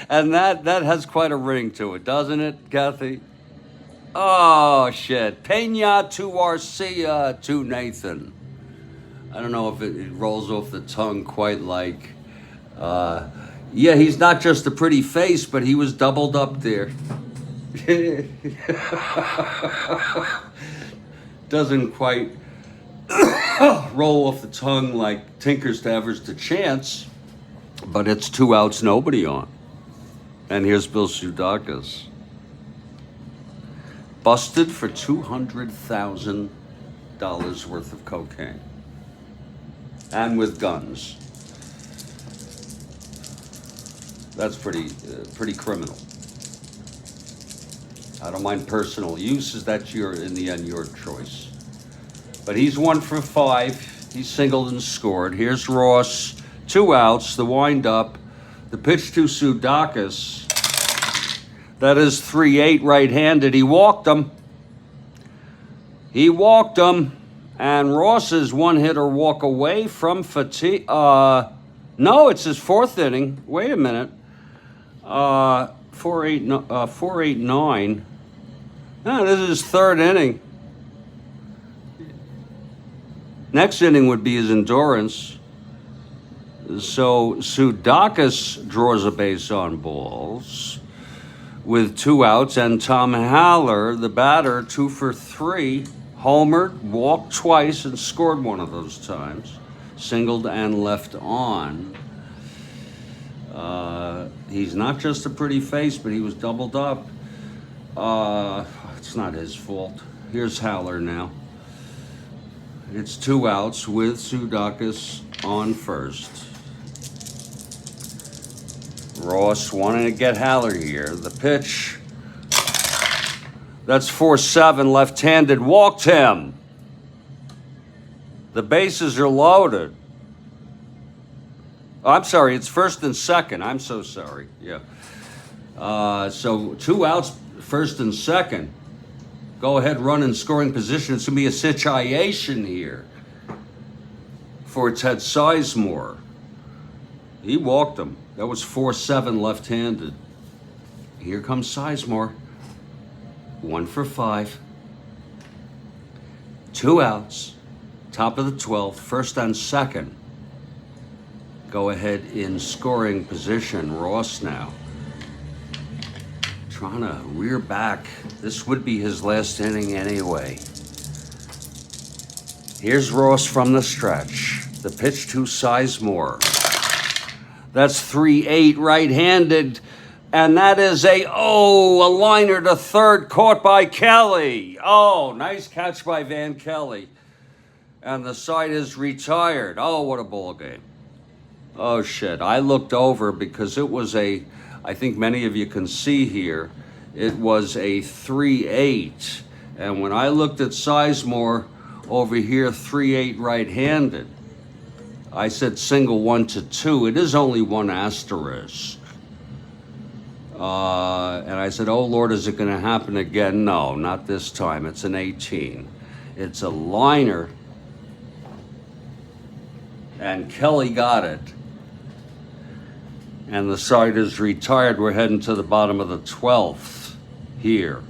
Speaker 1: and that has quite a ring to it, doesn't it, Kathy? Oh, shit. Pena to Arcia to Nathan. I don't know if it rolls off the tongue quite like... yeah, he's not just a pretty face, but he was doubled up there. Doesn't quite roll off the tongue like Tinkers to Evers to Chance, but it's 2 outs, nobody on. And here's Bill Sudakis. Busted for $200,000 worth of cocaine. And with guns. That's pretty criminal. I don't mind personal use, is that in the end your choice. But he's 1 for 5. He's singled and scored. Here's Ross, 2 outs, the windup, the pitch to Sudakis. That is 3-8 right-handed. He walked him. He walked him, and Ross's one-hitter walk away from fatigue. No, it's his fourth inning. Wait a minute. 4-8-9. No, this is his third inning. Next inning would be his endurance. So Sudakis draws a base on balls with 2 outs, and Tom Haller, the batter, 2 for 3, homered, walked twice, and scored one of those times. Singled and left on. He's not just a pretty face, but he was doubled up. It's not his fault. Here's Haller now. It's 2 outs with Sudakis on first. Ross wanting to get Haller here. The pitch. That's 4-7, left-handed. Walked him. The bases are loaded. Oh, I'm sorry, it's first and second. I'm so sorry. Yeah. So 2 outs, first and second. Go ahead, run in scoring position. It's going to be a situation here for Ted Sizemore. He walked him. That was 4-7 left-handed. Here comes Sizemore. 1 for 5. 2 outs. Top of the 12th, first and second. Go ahead in scoring position. Ross now. Trying to rear back. This would be his last inning anyway. Here's Ross from the stretch. The pitch to Sizemore. That's 3-8 right-handed. And that is a liner to third, caught by Kelly. Oh, nice catch by Van Kelly. And the side is retired. Oh, what a ball game. Oh, shit. I looked over because it was I think many of you can see here, it was a 3-8. And when I looked at Sizemore over here, 3-8 right-handed, I said single 1-2. It is only 1 asterisk. And I said, oh, Lord, is it going to happen again? No, not this time. It's an 18. It's a liner. And Kelly got it. And the side is retired. We're heading to the bottom of the 12th here.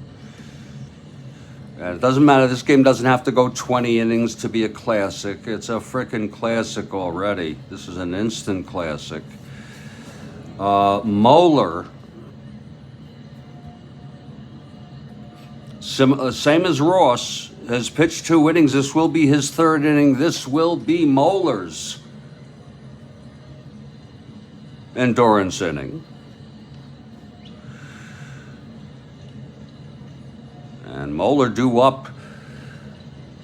Speaker 1: And it doesn't matter. This game doesn't have to go 20 innings to be a classic. It's a frickin' classic already. This is an instant classic. Moeller, same as Ross, has pitched 2 innings. This will be his 3rd inning. This will be Moeller's endurance inning. And Moeller due up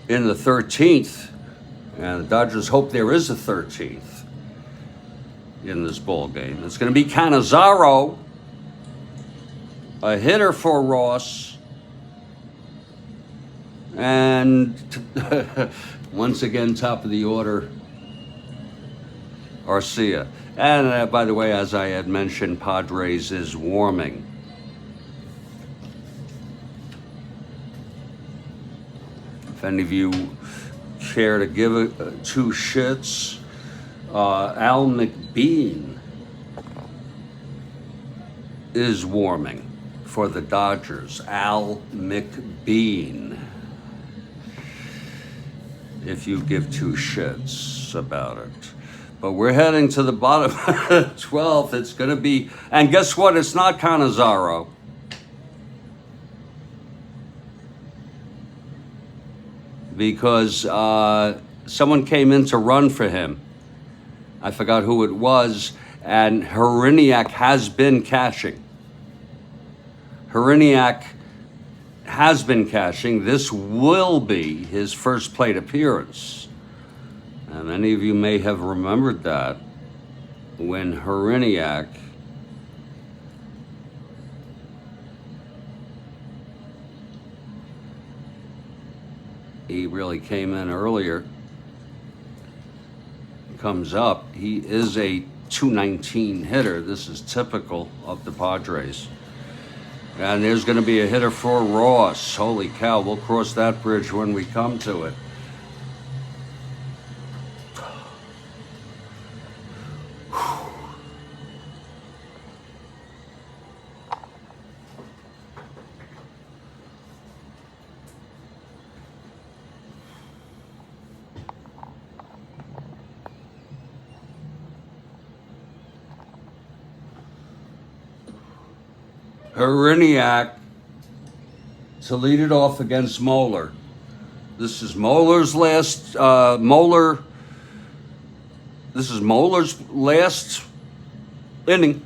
Speaker 1: in the 13th. And the Dodgers hope there is a 13th in this ball game. It's going to be Cannizzaro, a hitter for Ross. And once again, top of the order, Arcia. And by the way, as I had mentioned, Padres is warming. If any of you care to give it 2 shits, Al McBean is warming for the Dodgers. Al McBean. If you give 2 shits about it. But we're heading to the bottom of the 12th. It's going to be, and guess what? It's not Cannizzaro. Because someone came in to run for him. I forgot who it was. And Heriniak has been catching. Heriniak has been catching. This will be his first plate appearance. And many of you may have remembered that when Heriniak he really came in earlier, comes up. He is a .219 hitter. This is typical of the Padres. And there's going to be a hitter for Ross. Holy cow, we'll cross that bridge when we come to it. Heriniak to lead it off against Moeller. This is Moeller's last inning.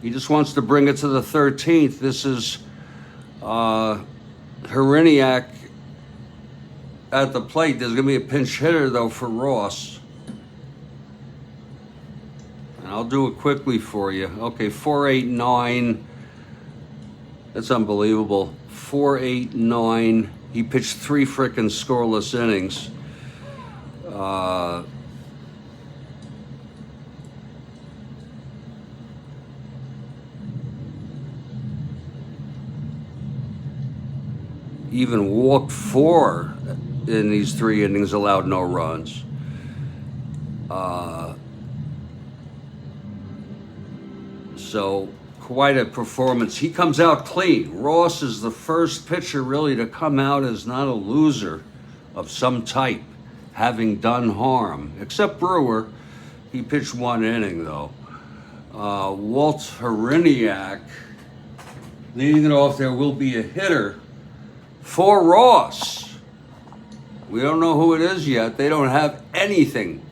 Speaker 1: He just wants to bring it to the 13th. This is Heriniak at the plate. There's going to be a pinch hitter, though, for Ross. And I'll do it quickly for you. Okay, 4.89. That's unbelievable. 4.89. He pitched 3 frickin' scoreless innings. Even walked 4 in these 3 innings, allowed no runs. So quite a performance. He comes out clean. Ross is the first pitcher really to come out as not a loser of some type, having done harm. Except Brewer, he pitched 1 inning though. Walt Heriniak leading it off. There will be a hitter for Ross. We don't know who it is yet. They don't have anything.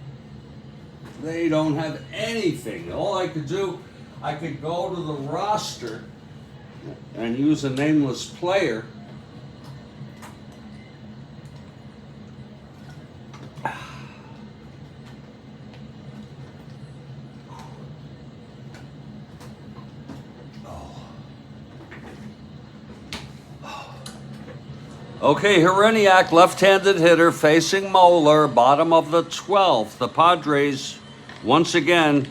Speaker 1: They don't have anything. All I could do, I could go to the roster and use a nameless player. Okay, Heriniak, left-handed hitter, facing Moeller, bottom of the 12th. The Padres, once again,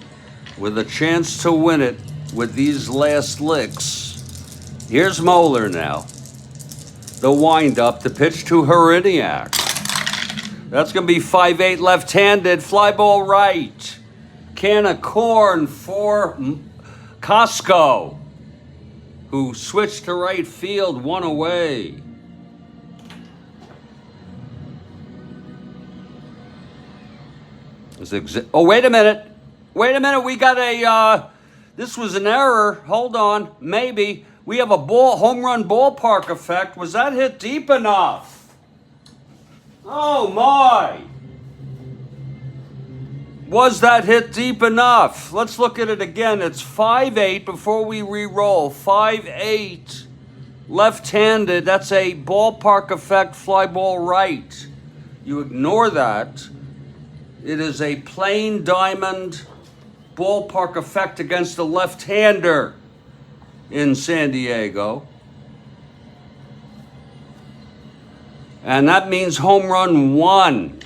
Speaker 1: with a chance to win it with these last licks. Here's Moeller now. The windup to pitch to Heriniak. That's going to be 5-8 left-handed, fly ball right. Can of corn for Costco, who switched to right field, 1 away. Oh, wait a minute. We got this was an error. Hold on. Maybe. We have a home run ballpark effect. Was that hit deep enough? Oh, my. Was that hit deep enough? Let's look at it again. It's 5-8 before we re-roll. 5-8 left-handed. That's a ballpark effect fly ball right. You ignore that. It is a plain diamond ballpark effect against a left-hander in San Diego. And that means home run 1.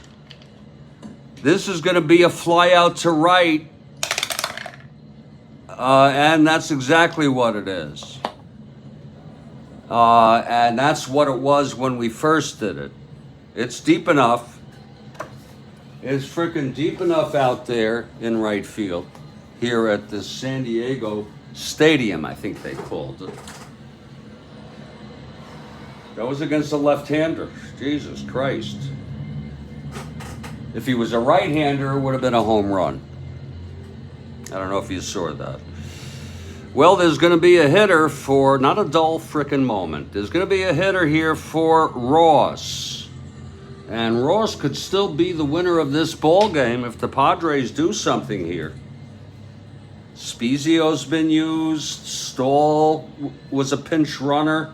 Speaker 1: This is going to be a fly out to right. And that's exactly what it is. And that's what it was when we first did it. It's deep enough. It's freaking deep enough out there in right field here at the San Diego Stadium, I think they called it. That was against a left-hander. Jesus Christ. If he was a right-hander, it would have been a home run. I don't know if you saw that. Well, there's going to be a hitter for, not a dull frickin' moment. There's going to be a hitter here for Ross. And Ross could still be the winner of this ball game if the Padres do something here. Spezio's been used. Stahl was a pinch runner.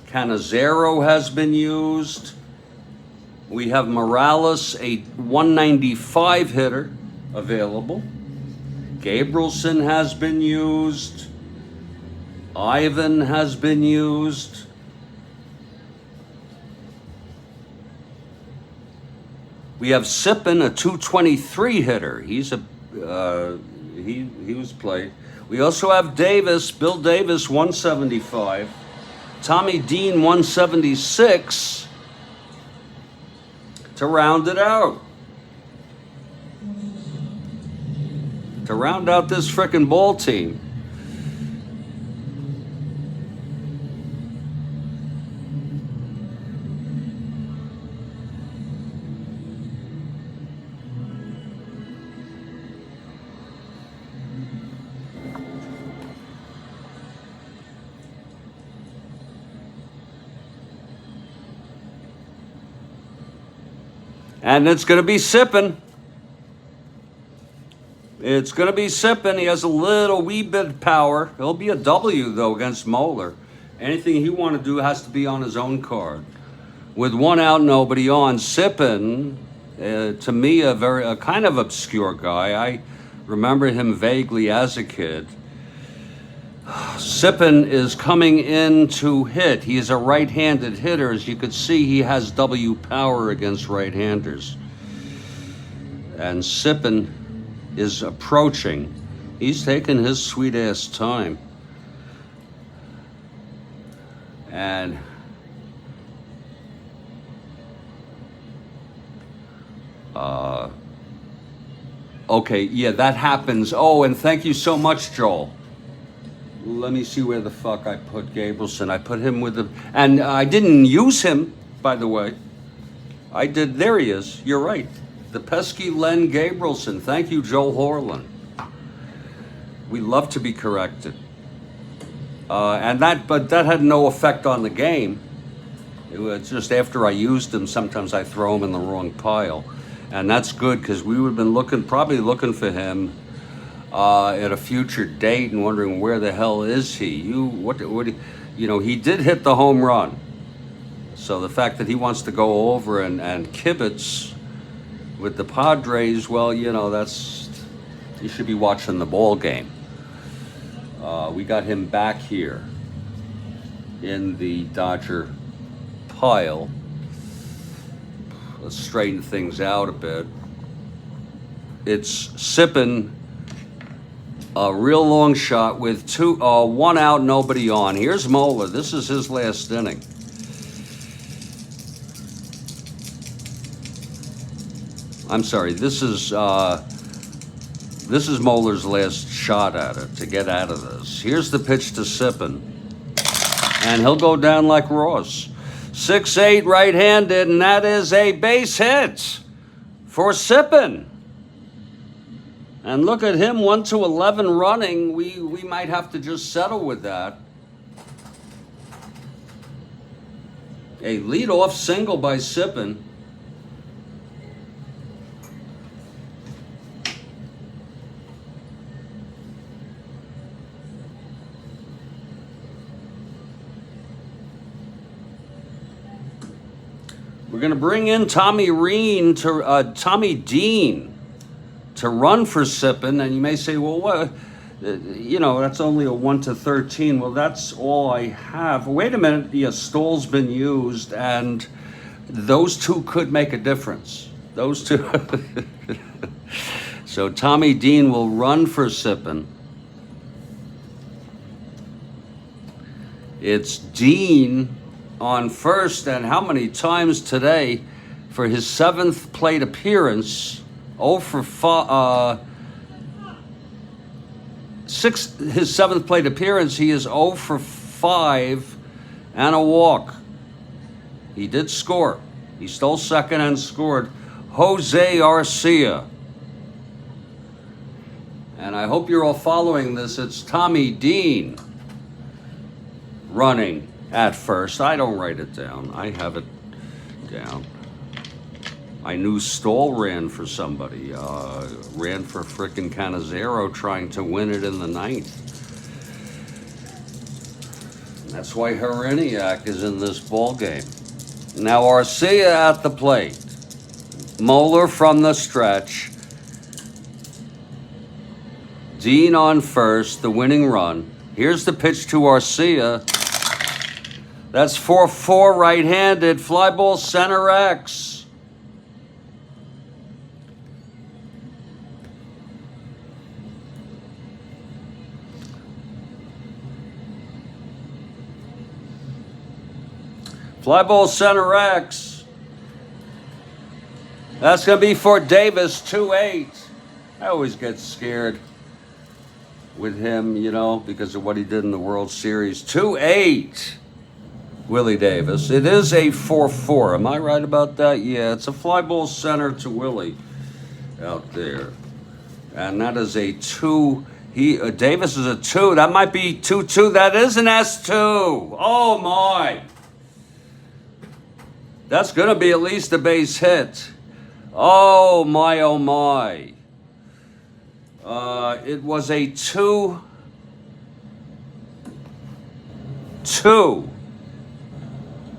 Speaker 1: Canizero has been used. We have Morales, a 195 hitter, available. Gabrielson has been used. Ivan has been used. We have Sippen, a 223 hitter. He's a he was played. We also have Davis, Bill Davis, 175. Tommy Dean, 176 to round it out. To round out this frickin' ball team. And it's going to be sipping. It's going to be sipping. He has a little wee bit of power. It'll be a W, though, against Moeller. Anything he want to do has to be on his own card. With one out, nobody on. Sipping, to me, a kind of obscure guy. I remember him vaguely as a kid. Sippin is coming in to hit. He's a right-handed hitter. As you could see, he has W power against right-handers. And Sippin is approaching. He's taking his sweet-ass time. And okay, yeah, that happens. Oh, and thank you so much, Joel. Let me see where the fuck I put Gabrielson. I put him with the... And I didn't use him, by the way. I did... There he is. You're right. The pesky Len Gabrielson. Thank you, Joel Horland. We love to be corrected. But that had no effect on the game. It was just after I used him, sometimes I throw him in the wrong pile. And that's good, because we would have been probably looking for him at a future date and wondering where the hell is he? He did hit the home run. So the fact that he wants to go over and kibitz with the Padres, well, that's, you should be watching the ball game. We got him back here in the Dodger pile. Let's straighten things out a bit. It's Sippin, a real long shot with one out, nobody on. Here's Moeller. This is his last inning. I'm sorry. This is Moeller's last shot at it to get out of this. Here's the pitch to Sippin, and he'll go down like Ross. 6'8", right-handed, and that is a base hit for Sippin. And look at him, 1-11 running. We might have to just settle with that. A leadoff single by Sippin. We're going to bring in Tommy Dean to run for Sippin, and you may say, well, what? That's only a 1-13. Well, that's all I have. Wait a minute. Yeah, Stoll's been used, and those two could make a difference. Those two. So Tommy Dean will run for Sippin. It's Dean on first, and how many times today for his 7th plate appearance? 0 for 5. His 7th plate appearance, he is 0 for 5 and a walk. He did score. He stole second and scored. Jose Arcia. And I hope you're all following this. It's Tommy Dean running at first. I don't write it down. I have it down. I knew Stoll ran for somebody. Ran for frickin' Canizero trying to win it in the 9th. That's why Hereniak is in this ball game. Now Arcia at the plate. Moeller from the stretch. Dean on first, the winning run. Here's the pitch to Arcia. That's 4-4 right-handed. Fly ball center X. Fly ball center X. That's going to be for Davis, 2-8. I always get scared with him, you know, because of what he did in the World Series. 2-8, Willie Davis. It is a 4-4. Am I right about that? Yeah, it's a fly ball center to Willie out there. And that is a 2. Davis is a 2. That might be 2-2. That is an S2. Oh, my. That's going to be at least a base hit. Oh, my, oh, my. It was a 2-2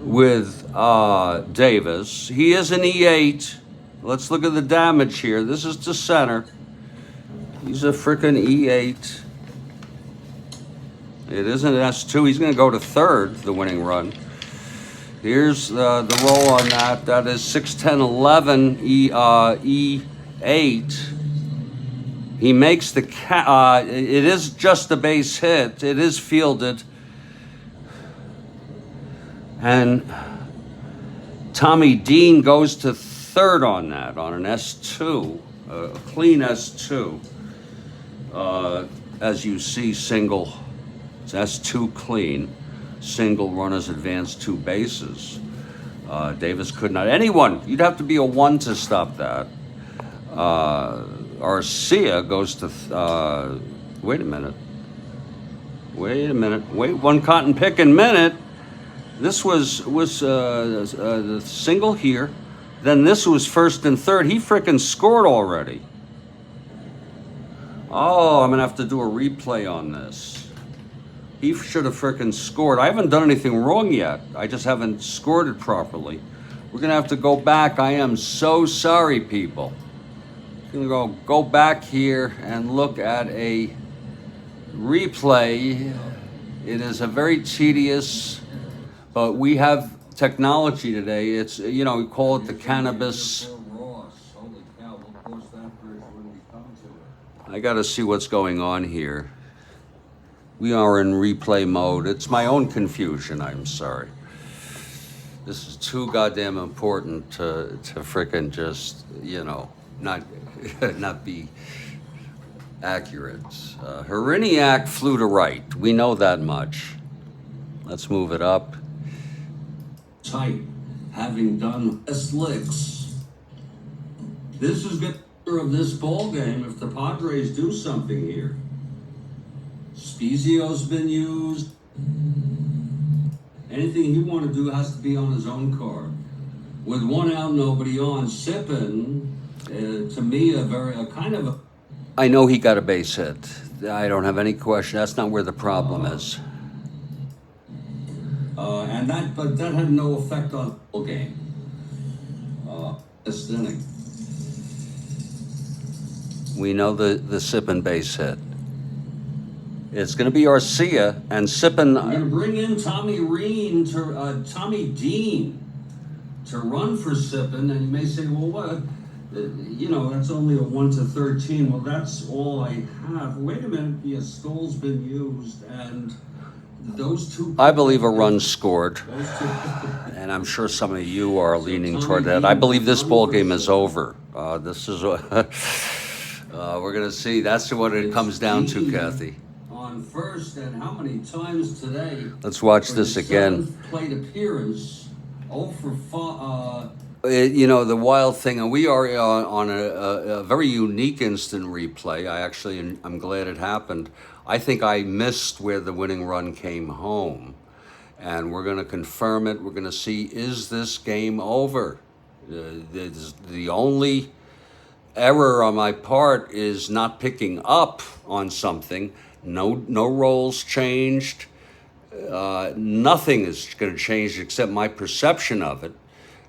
Speaker 1: with Davis. He is an E8. Let's look at the damage here. This is to center. He's a frickin' E8. It is an S2. He's going to go to third, the winning run. Here's the roll on that. That is 6-10-11 E8. He makes the it is just a base hit. It is fielded. And Tommy Dean goes to third on that, on an S2, a clean S2. As you see, single, it's S2 clean, single, runners advanced, 2 bases. Davis could not, anyone, you'd have to be a 1 to stop that. Arcia goes to, wait a minute, wait 1 cotton picking minute. This was the single here, then this was first and third. He frickin' scored already. Oh, I'm gonna have to do a replay on this. He should have frickin' scored. I haven't done anything wrong yet. I just haven't scored it properly. We're gonna have to go back. I am so sorry, people. I'm gonna go back here and look at a replay. It is a very tedious, but we have technology today. It's, you know, we call it the cannabis. I got to see what's going on here. We are in replay mode. It's my own confusion. I'm sorry. This is too goddamn important to frickin' just, you know, not be accurate. Heriniak flew to right. We know that much. Let's move it up. Tight, having done best licks. This is good of this ball game if the Padres do something here. Spezio's been used. Anything he want to do has to be on his own card. With 1 out, nobody on, Sippin, to me, a kind of a... I know he got a base hit. I don't have any question. That's not where the problem is. But that had no effect on the ball game. This inning. We know the Sippin base hit. It's going to be Arcia and Sippin. I'm going to bring in Tommy Dean to run for Sippin, and you may say, well, what? You know, that's only a 1-13. Well, that's all I have. Wait a minute, the Stoll's been used, and those 2. I believe a run scored, and I'm sure some of you are leaning toward that. I believe this ball game is over. This is we're going to see. That's what it comes down to, Kathy. On first, and how many times today? Let's watch this again. Plate appearance, 0 for 5. You know, the wild thing, and we are on a very unique instant replay. I'm glad it happened. I think I missed where the winning run came home, and we're going to confirm it. We're going to see, is this game over? The only error on my part is not picking up on something. No roles changed. Nothing is going to change except my perception of it.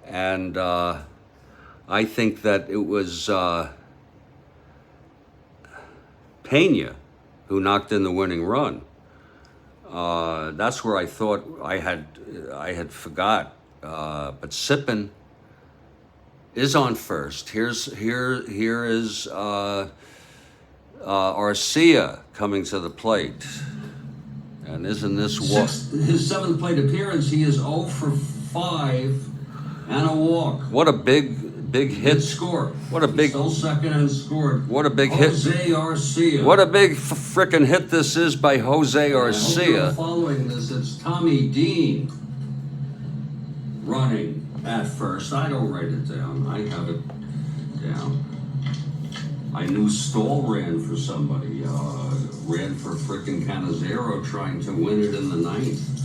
Speaker 1: And I think that it was Pena who knocked in the winning run. That's where I thought I had forgot. But Sippin is on first. Here is Arcia coming to the plate. And isn't this what his 7th plate appearance? He is 0 for 5 and a walk. What a big hit. Good score. What a big. Still second and scored. What a big hit. Jose Arcia. What a big frickin' hit this is by Jose Arcia. Following this, it's Tommy Dean running at first. I don't write it down. I have it down. I knew Stoll ran for somebody. Ran for frickin' Canizero trying to win it in the 9th.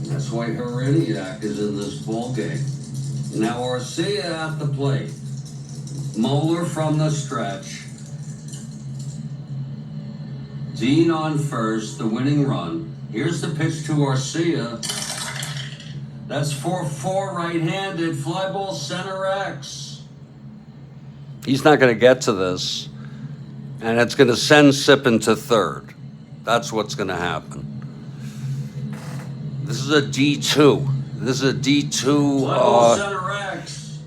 Speaker 1: That's why Hereniak is in this ball game. Now Arcia at the plate. Moeller from the stretch. Dean on first, the winning run. Here's the pitch to Arcia. That's 4-4 right-handed. Fly ball center X. He's not going to get to this. And it's going to send Sippin to third. That's what's going to happen. This is a D2. This is a D2. Center X.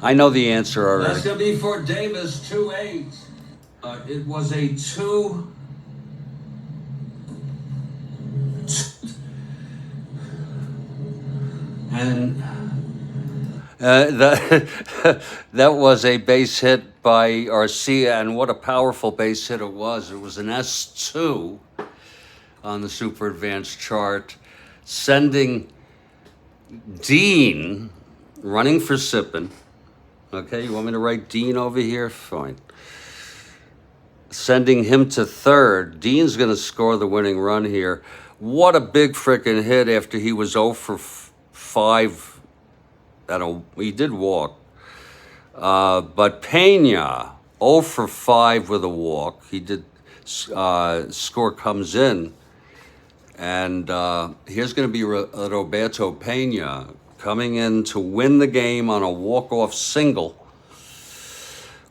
Speaker 1: I know the answer already. That's going to be for Davis, 2-8. It was a 2. And that was a base hit by Arcia, and what a powerful base hit it was. It was an S2 on the super advanced chart, sending Dean running for Sippin. Okay, you want me to write Dean over here? Fine. Sending him to third. Dean's going to score the winning run here. What a big frickin' hit after he was 0 for 5. He did walk. But Pena, 0 for 5 with a walk. He did, score comes in. And here's going to be Roberto Pena coming in to win the game on a walk-off single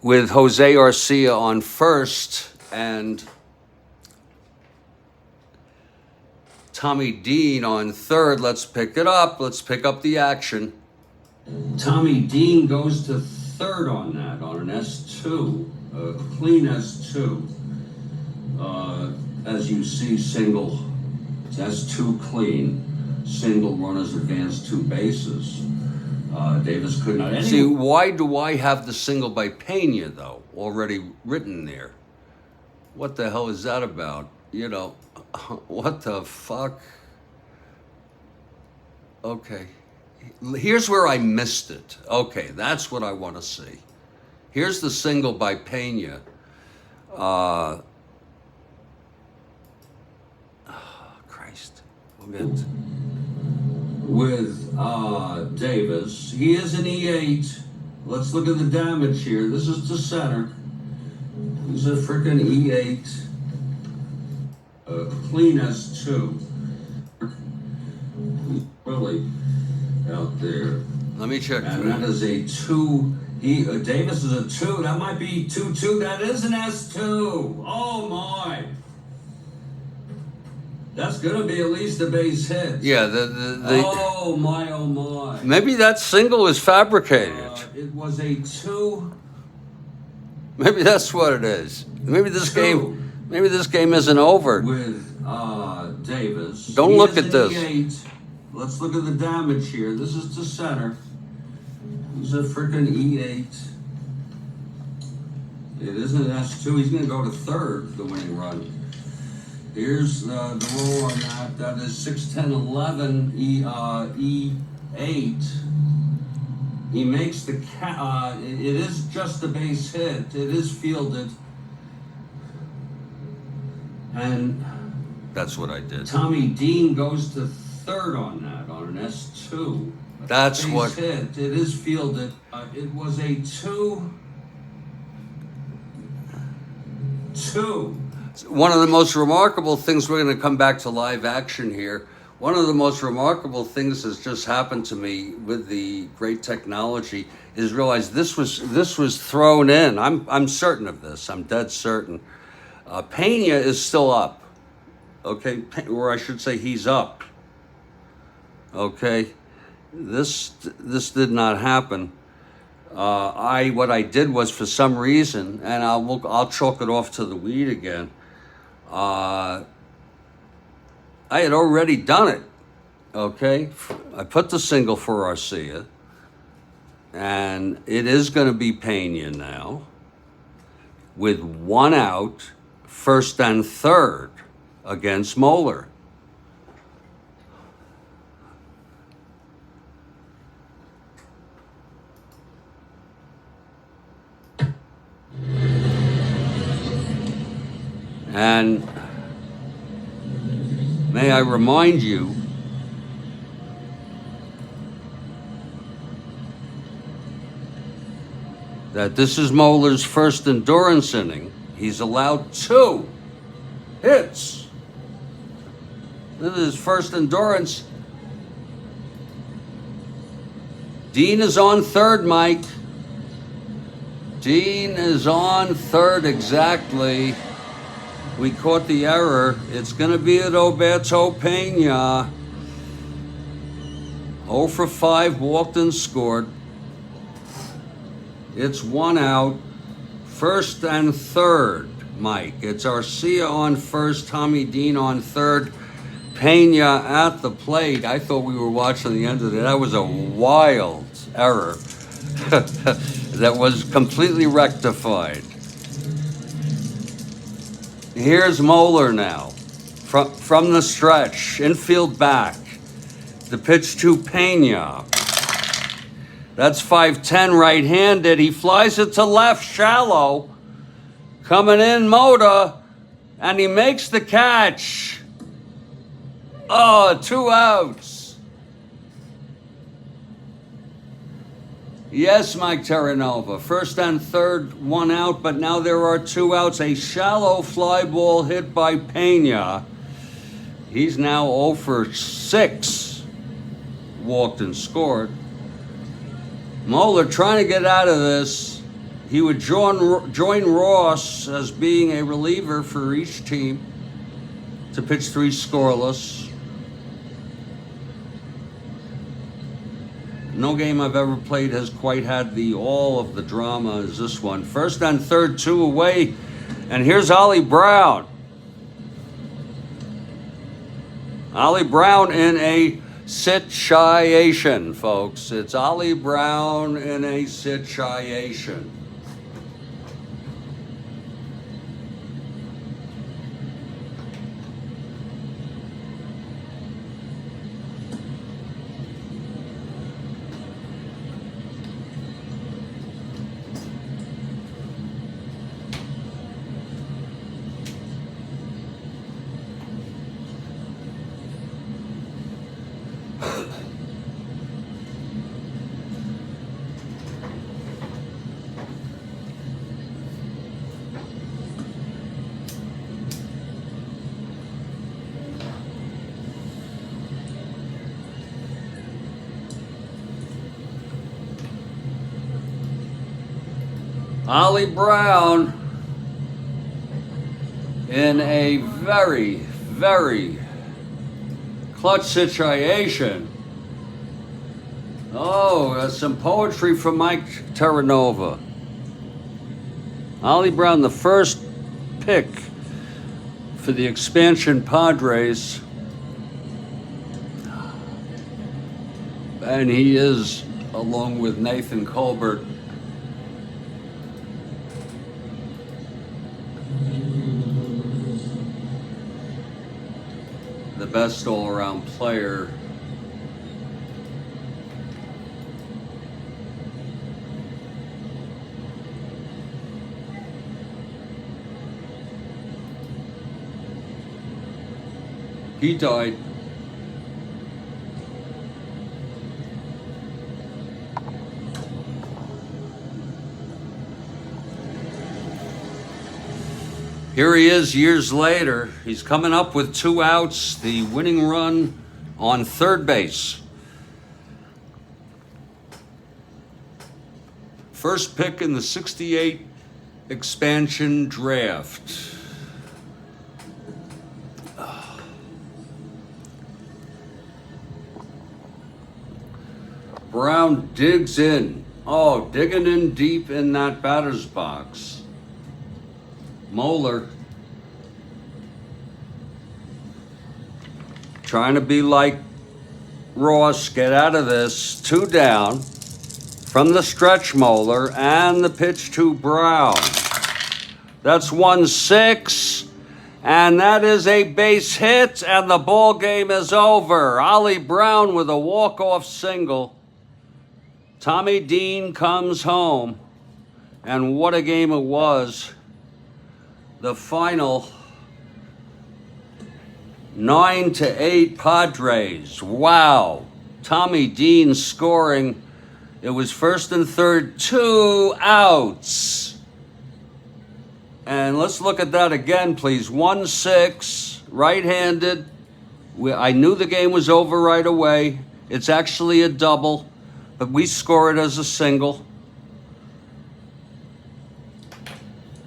Speaker 1: with Jose Arcia on first and Tommy Dean on third. Let's pick it up. Let's pick up the action. Tommy Dean goes to third on that, on an S2, a clean S2. As you see, single. S2 clean, single runners advanced 2 bases. Davis could not. See, why do I have the single by Pena, though, already written there? What the hell is that about? You know, what the fuck? Okay. Here's where I missed it. Okay, that's what I want to see. Here's the single by Pena. With Davis. He is an E8. Let's look at the damage here. This is to center. He's a freaking E8. Clean S2. Really out there. Let me check. And that is a 2. Davis is a 2. That might be 2-2. That is an S2. Oh my. That's going to be at least a base hit. Yeah, oh my, oh my. Maybe that single is fabricated. It was a 2. Maybe that's what it is. Maybe this game isn't over. With Davis. Don't look at this. E8. Let's look at the damage here. This is to center. He's a freaking E8. It isn't an S2. He's going to go to third, the winning run. Here's the roll on that. That is 6-10-11 E8. He makes the it is just a base hit. It is fielded. And that's what I did. Tommy Dean goes to third on that, on an S2. That's base what hit. It is fielded. It was a 2. One of the most remarkable things, we're going to come back to live action here. One of the most remarkable things that's just happened to me with the great technology is realize this was thrown in. I'm certain of this. I'm dead certain. Pena is still up. Okay, or I should say he's up. Okay, this did not happen. What I did was, for some reason, and I'll chalk it off to the weed again. I had already done it Okay, I put the single for Arcia, and it is going to be Pena now with 1 out, first and third against Moeller. And may I remind you that this is Moeller's first endurance inning. He's allowed 2 hits. This is his first endurance. Dean is on third, Mike. Dean is on third, exactly. We caught the error. It's going to be Roberto Pena. 0 for 5, walked and scored. It's 1 out, first and third, Mike. It's Arcia on first, Tommy Dean on third, Pena at the plate. I thought we were watching the end of it. That was a wild error that was completely rectified. Here's Moeller now, from the stretch, infield back. The pitch to Pena. That's 5'10", right-handed. He flies it to left, shallow. Coming in, Mota, and he makes the catch. Oh, 2 outs. Yes, Mike Terranova. First and third, 1 out, but now there are 2 outs. A shallow fly ball hit by Pena. He's now 0 for 6. Walked and scored. Moeller trying to get out of this. He would join Ross as being a reliever for each team to pitch 3 scoreless. No game I've ever played has quite had all of the drama as this one. First and third, 2 away. And here's Ollie Brown. Ollie Brown in a situation, folks. It's Ollie Brown in a situation. Ollie Brown in a very, very clutch situation. Oh, that's some poetry from Mike Terranova. Ollie Brown, the first pick for the expansion Padres. And he is, along with Nathan Colbert, the best all-around player. He died. Here he is years later. He's coming up with 2 outs, the winning run on third base. First pick in the 68 expansion draft. Brown digs in. Oh, digging in deep in that batter's box. Moeller trying to be like Ross get out of this 2 down from the stretch molar and the pitch to Brown. That's 1-6, and that is a base hit, and the ball game is over. Ollie Brown with a walk-off single. Tommy Dean comes home, and what a game it was. The final 9-8 Padres. Wow. Tommy Dean scoring. It was first and third, 2 outs. And let's look at that again, please. 1-6, right-handed. I knew the game was over right away. It's actually a double, but we score it as a single.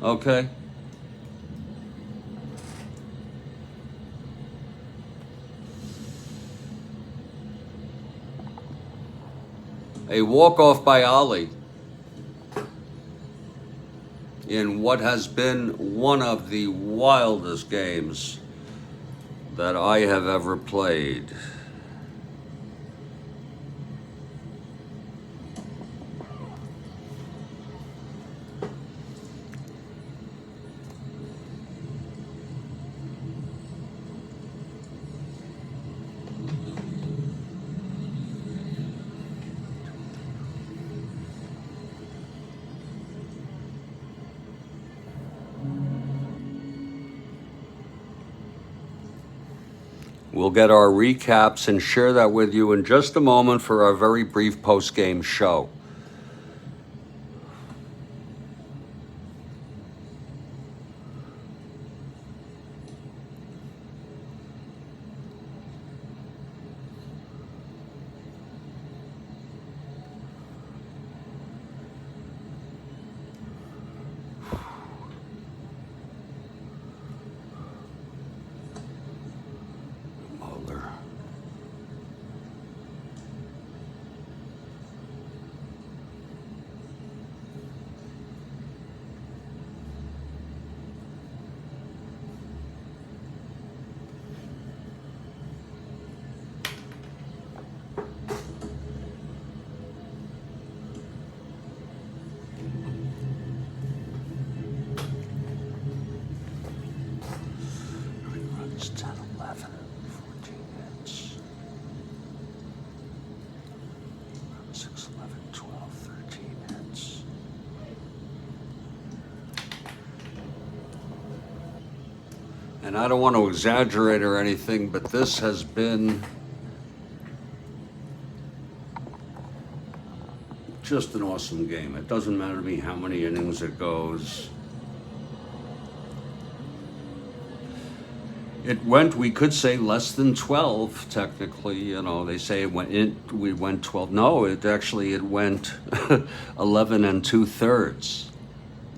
Speaker 1: Okay. A walk-off by Ollie in what has been one of the wildest games that I have ever played. We'll get our recaps and share that with you in just a moment for our very brief post-game show. And I don't want to exaggerate or anything, but this has been just an awesome game. It doesn't matter to me how many innings it goes. It went, we could say, less than 12, technically. You know, they say we went 12. No, it went 11 and 2/3.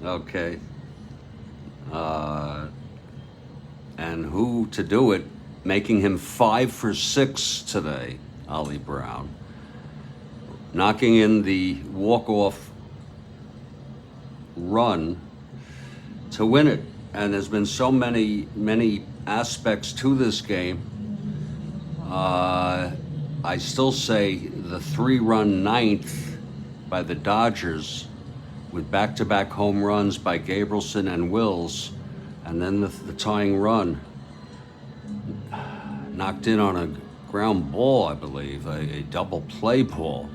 Speaker 1: Okay. And who to do it, making him 5 for 6 today, Ollie Brown. Knocking in the walk-off run to win it. And there's been so many aspects to this game. I still say the 3-run ninth by the Dodgers with back-to-back home runs by Gabrielson and Wills, and then the tying run knocked in on a ground ball, I believe, a double play ball.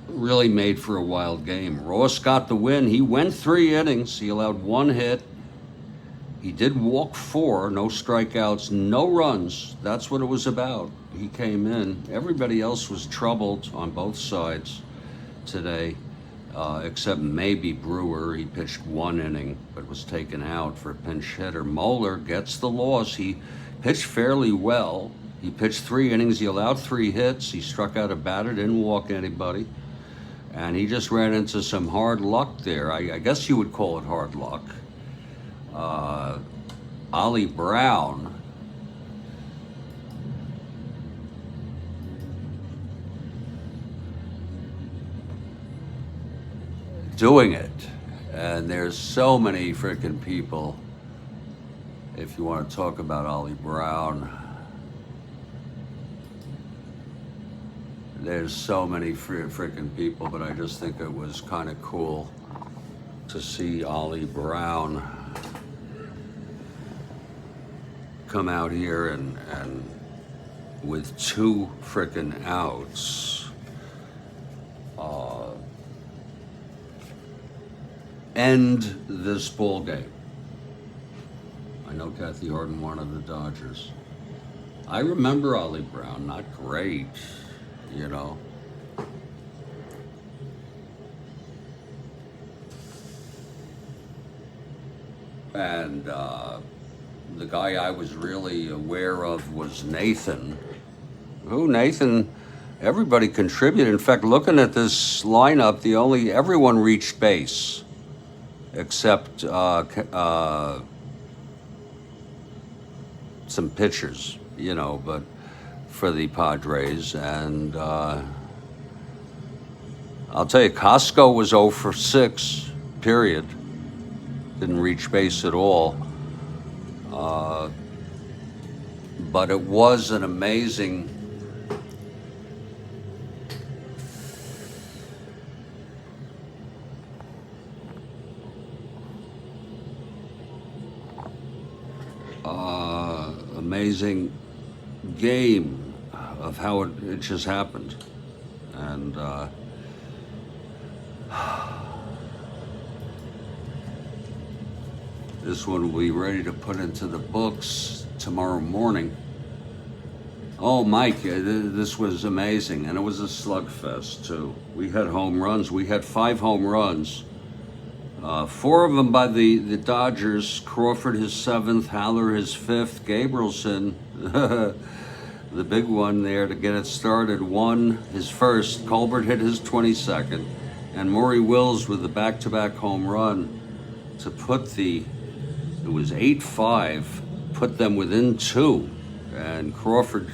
Speaker 1: Really made for a wild game. Ross got the win. He went 3 innings. He allowed 1 hit. He did walk 4, no strikeouts, no runs. That's what it was about. He came in. Everybody else was troubled on both sides today, except maybe Brewer. He pitched 1 inning, but was taken out for a pinch hitter. Moeller gets the loss. He pitched fairly well. He pitched 3 innings. He allowed 3 hits. He struck out a batter, didn't walk anybody. And he just ran into some hard luck there. I guess you would call it hard luck. Ollie Brown doing it. And there's so many freaking people. If you want to talk about Ollie Brown, there's so many freaking people, but I just think it was kind of cool to see Ollie Brown come out here and with 2 freaking outs, end this ball game. I know Kathy Harden wanted the Dodgers. I remember Ollie Brown, not great, you know. And the guy I was really aware of was Nathan. Nathan, everybody contributed. In fact, looking at this lineup, everyone reached base except some pitchers, you know, but for the Padres. And I'll tell you, Costco was 0 for 6, period. Didn't reach base at all. But it was an amazing amazing game of how it just happened. And this one will be ready to put into the books tomorrow morning. Oh, Mike, this was amazing. And it was a slugfest, too. We had home runs. We had 5 home runs. 4 of them by the Dodgers. Crawford his 7th, Haller his 5th, Gabrielson, the big one there to get it started, 1 his 1st. Colbert hit his 22nd. And Maury Wills with the back-to-back home run to put it was 8-5, put them within 2. And Crawford,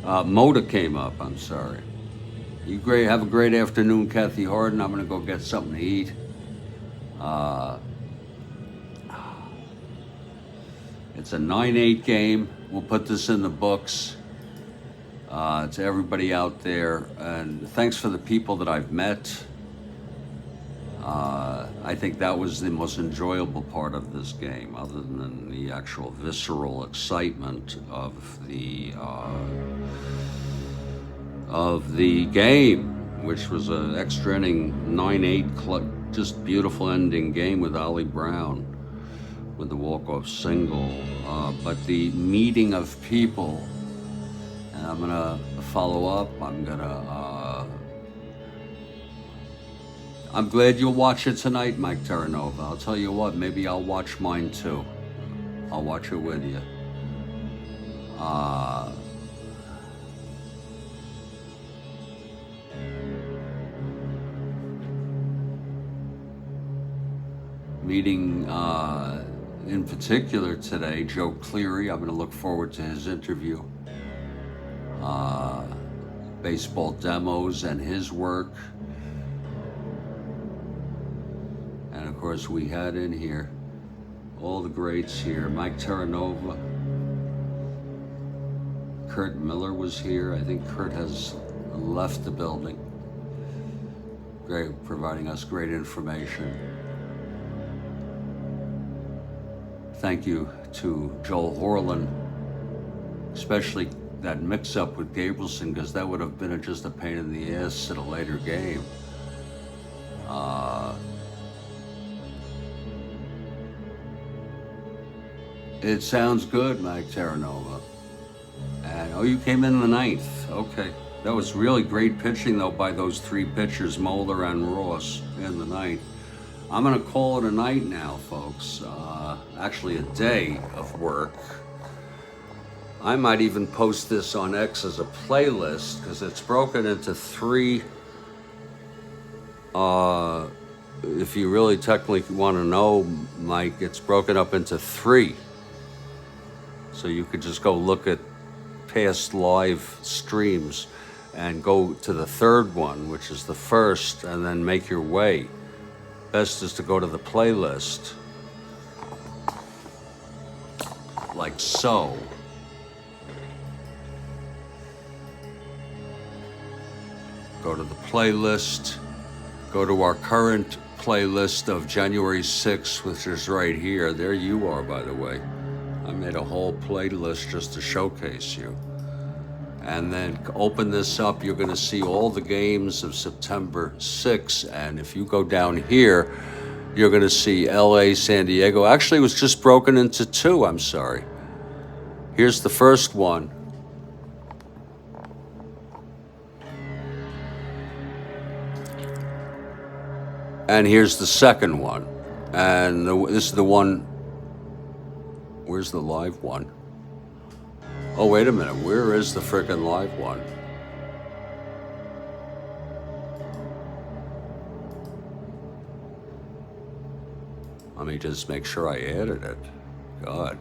Speaker 1: Moda came up, I'm sorry. Have a great afternoon, Kathy Harden. I'm going to go get something to eat. It's a 9-8 game. We'll put this in the books to everybody out there. And thanks for the people that I've met. I think that was the most enjoyable part of this game, other than the actual visceral excitement of the game, which was an extra inning 9-8 just beautiful ending game with Ollie Brown with the walk-off single. But the meeting of people, and I'm gonna follow up. I'm glad you'll watch it tonight, Mike Terranova. I'll tell you what, maybe I'll watch mine too. I'll watch it with you. Meeting in particular today, Joe Cleary. I'm going to look forward to his interview. Baseball demos and his work. And of course, we had in here all the greats here. Mike Terranova. Kurt Miller was here. I think Kurt has left the building. Great, providing us great information. Thank you to Joel Horlin, especially that mix-up with Gabrielson, because that would have been just a pain in the ass at a later game. It sounds good, Mike Terranova. And you came in the 9th. Okay, that was really great pitching though by those 3 pitchers, Moeller and Ross, in the 9th. I'm gonna call it a night now, folks. Actually, a day of work. I might even post this on X as a playlist because it's broken into 3. If you really technically want to know, Mike, it's broken up into 3. So you could just go look at past live streams and go to the 3rd one, which is the 1st, and then make your way best is to go to the playlist, like so. Go to the playlist, go to our current playlist of January 6th, which is right here. There you are, by the way. I made a whole playlist just to showcase you. And then open this up, you're gonna see all the games of September 6th. And if you go down here, you're gonna see LA, San Diego. Actually, it was just broken into two, I'm sorry. Here's the first one. And here's the second one. And this is the one, where's the live one? Oh, wait a minute, where is the frickin' live one? Let me just make sure I added it. God.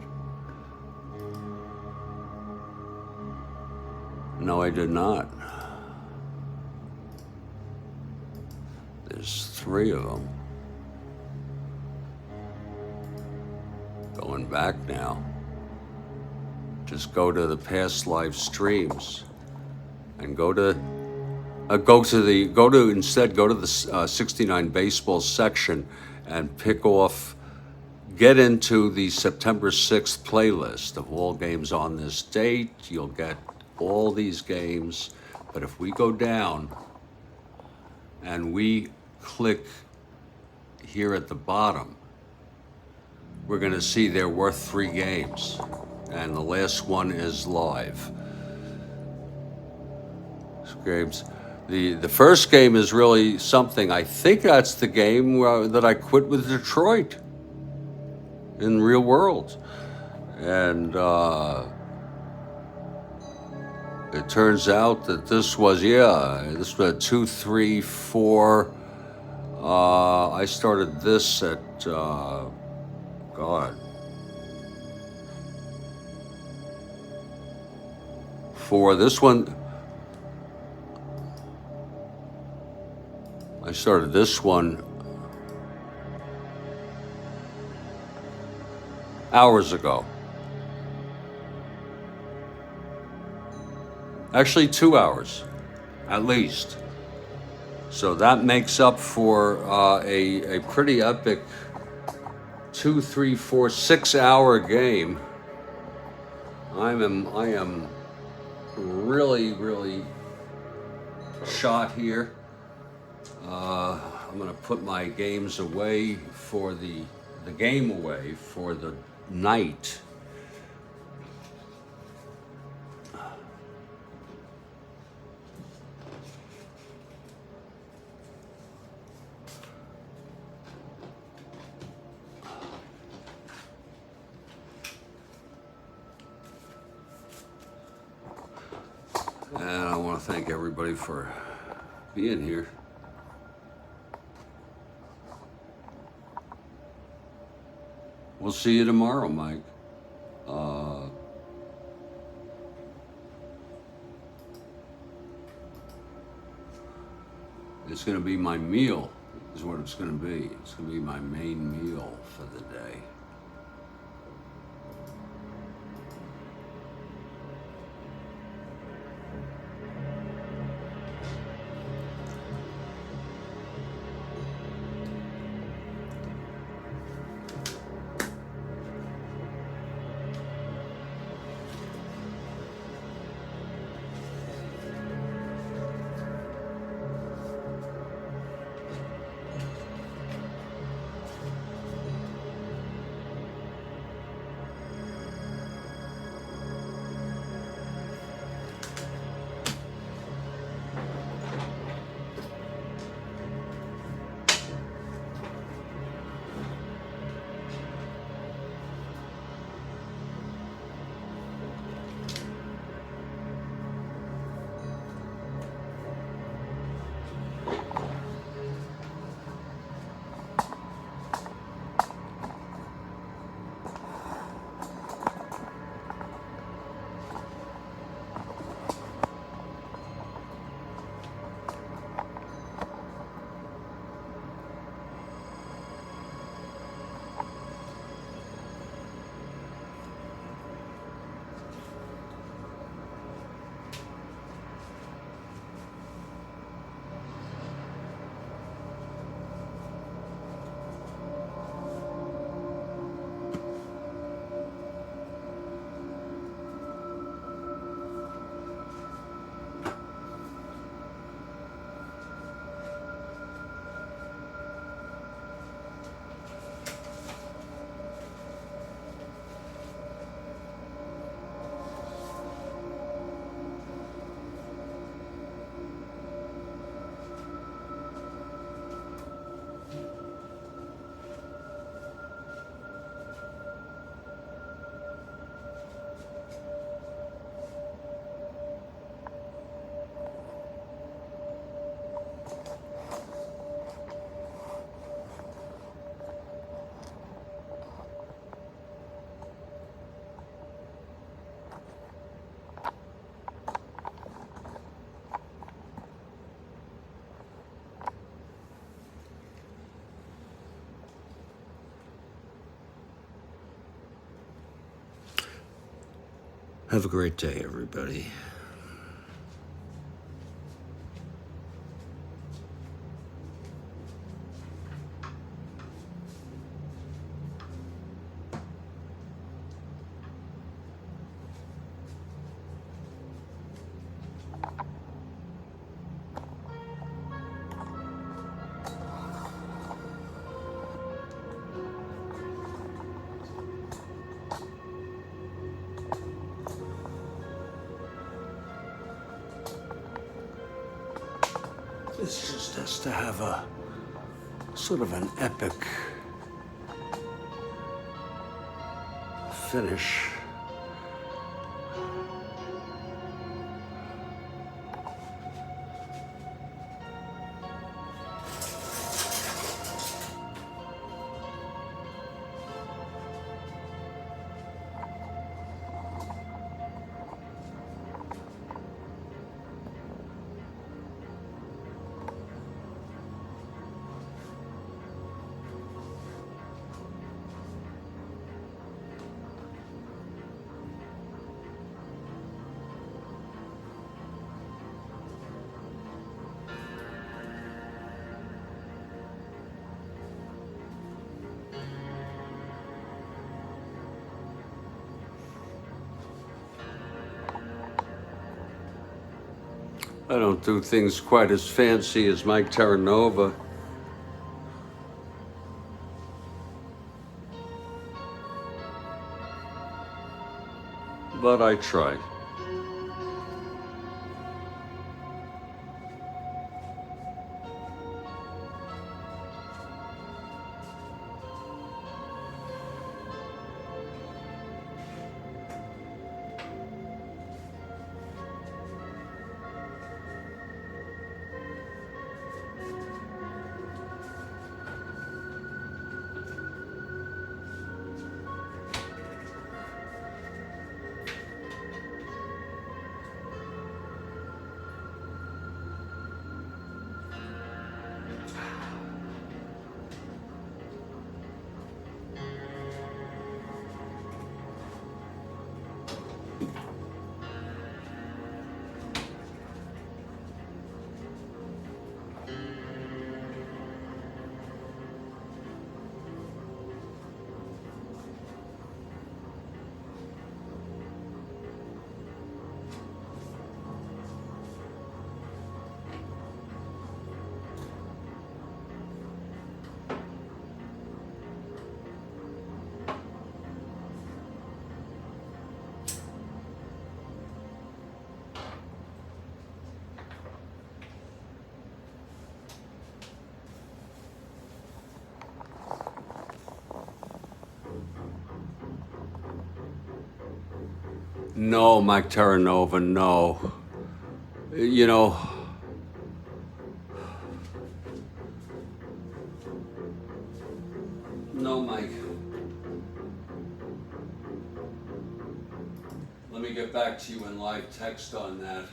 Speaker 1: No, I did not. There's 3 of them. Going back now. Just go to the past live streams and go to the 69 baseball section and pick off, get into the September 6th playlist of all games on this date. You'll get all these games, but if we go down and we click here at the bottom, we're gonna see they're worth 3 games. And the last one is live. Games. The first game is really something. I think that's the game that I quit with Detroit in real world. And it turns out that this was 2, 3, 4. I started this at, God. For this one, I started this one hours ago. Actually, 2 hours, at least. So that makes up for a pretty epic 2, 3, 4, 6 hour game. I am really shot here. I'm gonna put my games away for the game away for the night. And I want to thank everybody for being here. We'll see you tomorrow, Mike. It's going to be my meal, is what it's going to be. It's going to be my main meal for the day. Have a great day, everybody. This just has to have a sort of an epic finish. I don't do things quite as fancy as Mike Terranova. But I try. No, Mike Terranova, no. You know, no, Mike. Let me get back to you in live text on that.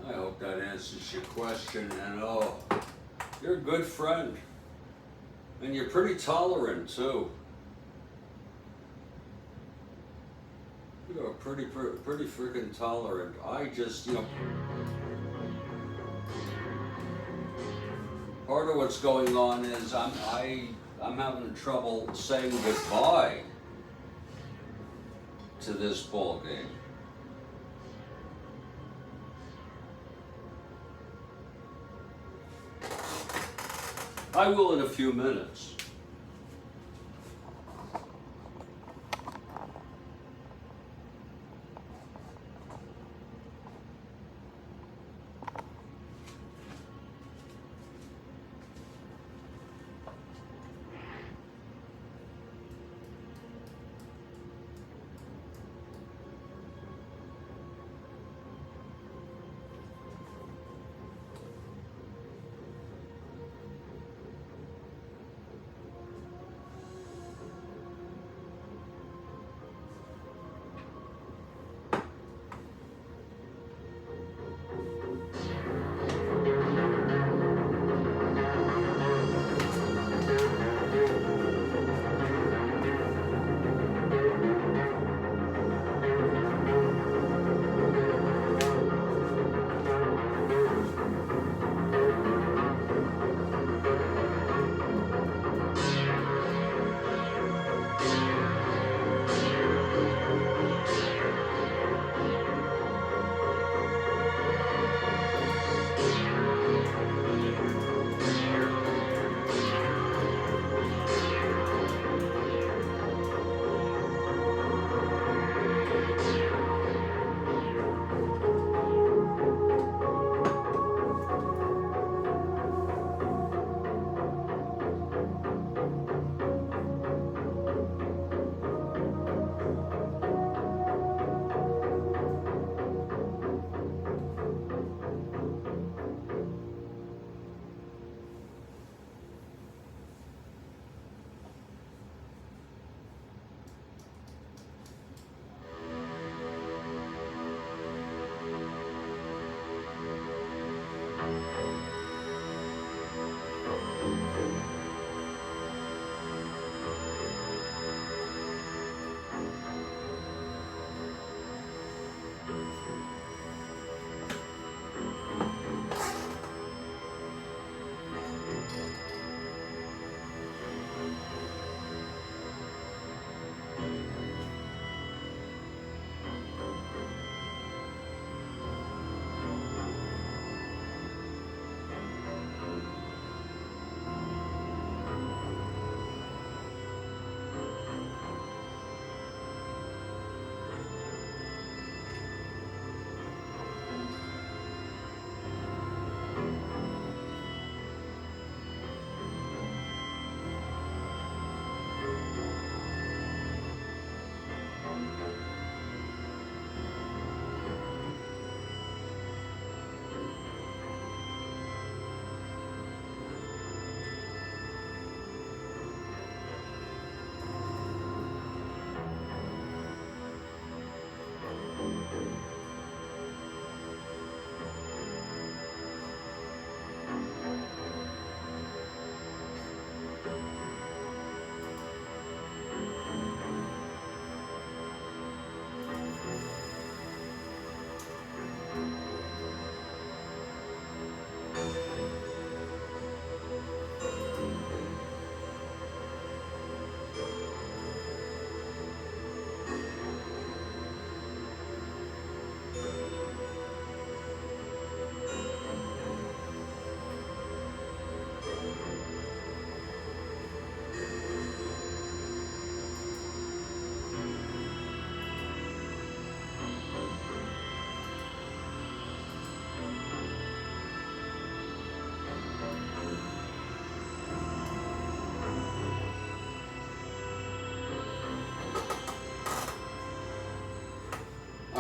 Speaker 1: I hope that answers your question. And oh, you're a good friend. And you're pretty tolerant too. You're pretty freaking tolerant. I just, part of what's going on is I'm having trouble saying goodbye to this ball game. I will in a few minutes.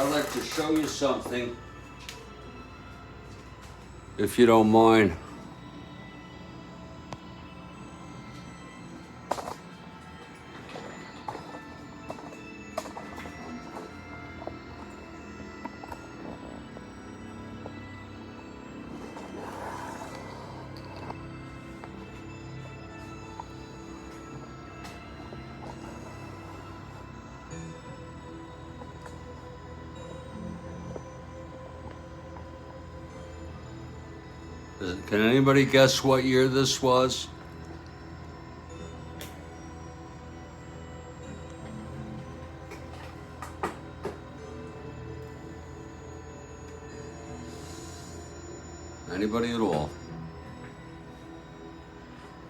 Speaker 1: I'd like to show you something, if you don't mind. Can anybody guess what year this was? Anybody at all?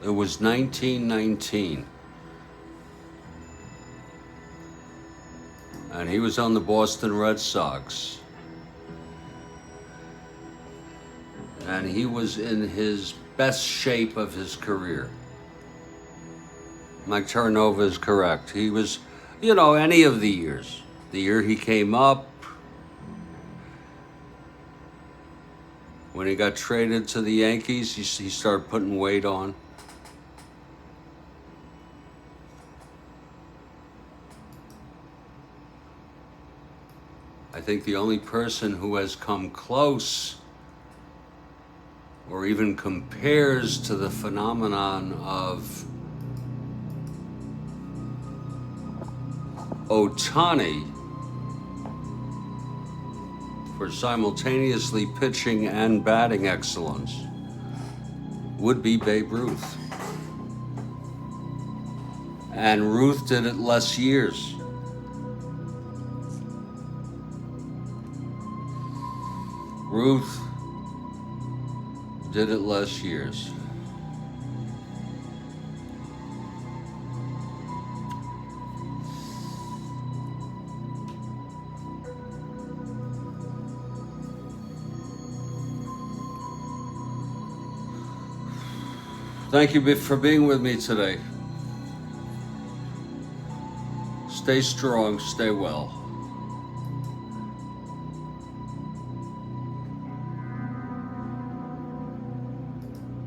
Speaker 1: It was 1919. And he was on the Boston Red Sox. And he was in his best shape of his career. Mike Terranova is correct. He was, any of the years. The year he came up, when he got traded to the Yankees, he started putting weight on. I think the only person who has come close or even compares to the phenomenon of Ohtani for simultaneously pitching and batting excellence would be Babe Ruth. And Ruth did it less years. Ruth did it less years. Thank you for being with me today. Stay strong, stay well.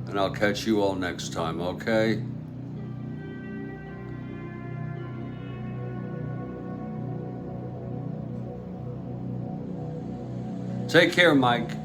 Speaker 1: And I'll catch you all next time, okay? Take care, Mike.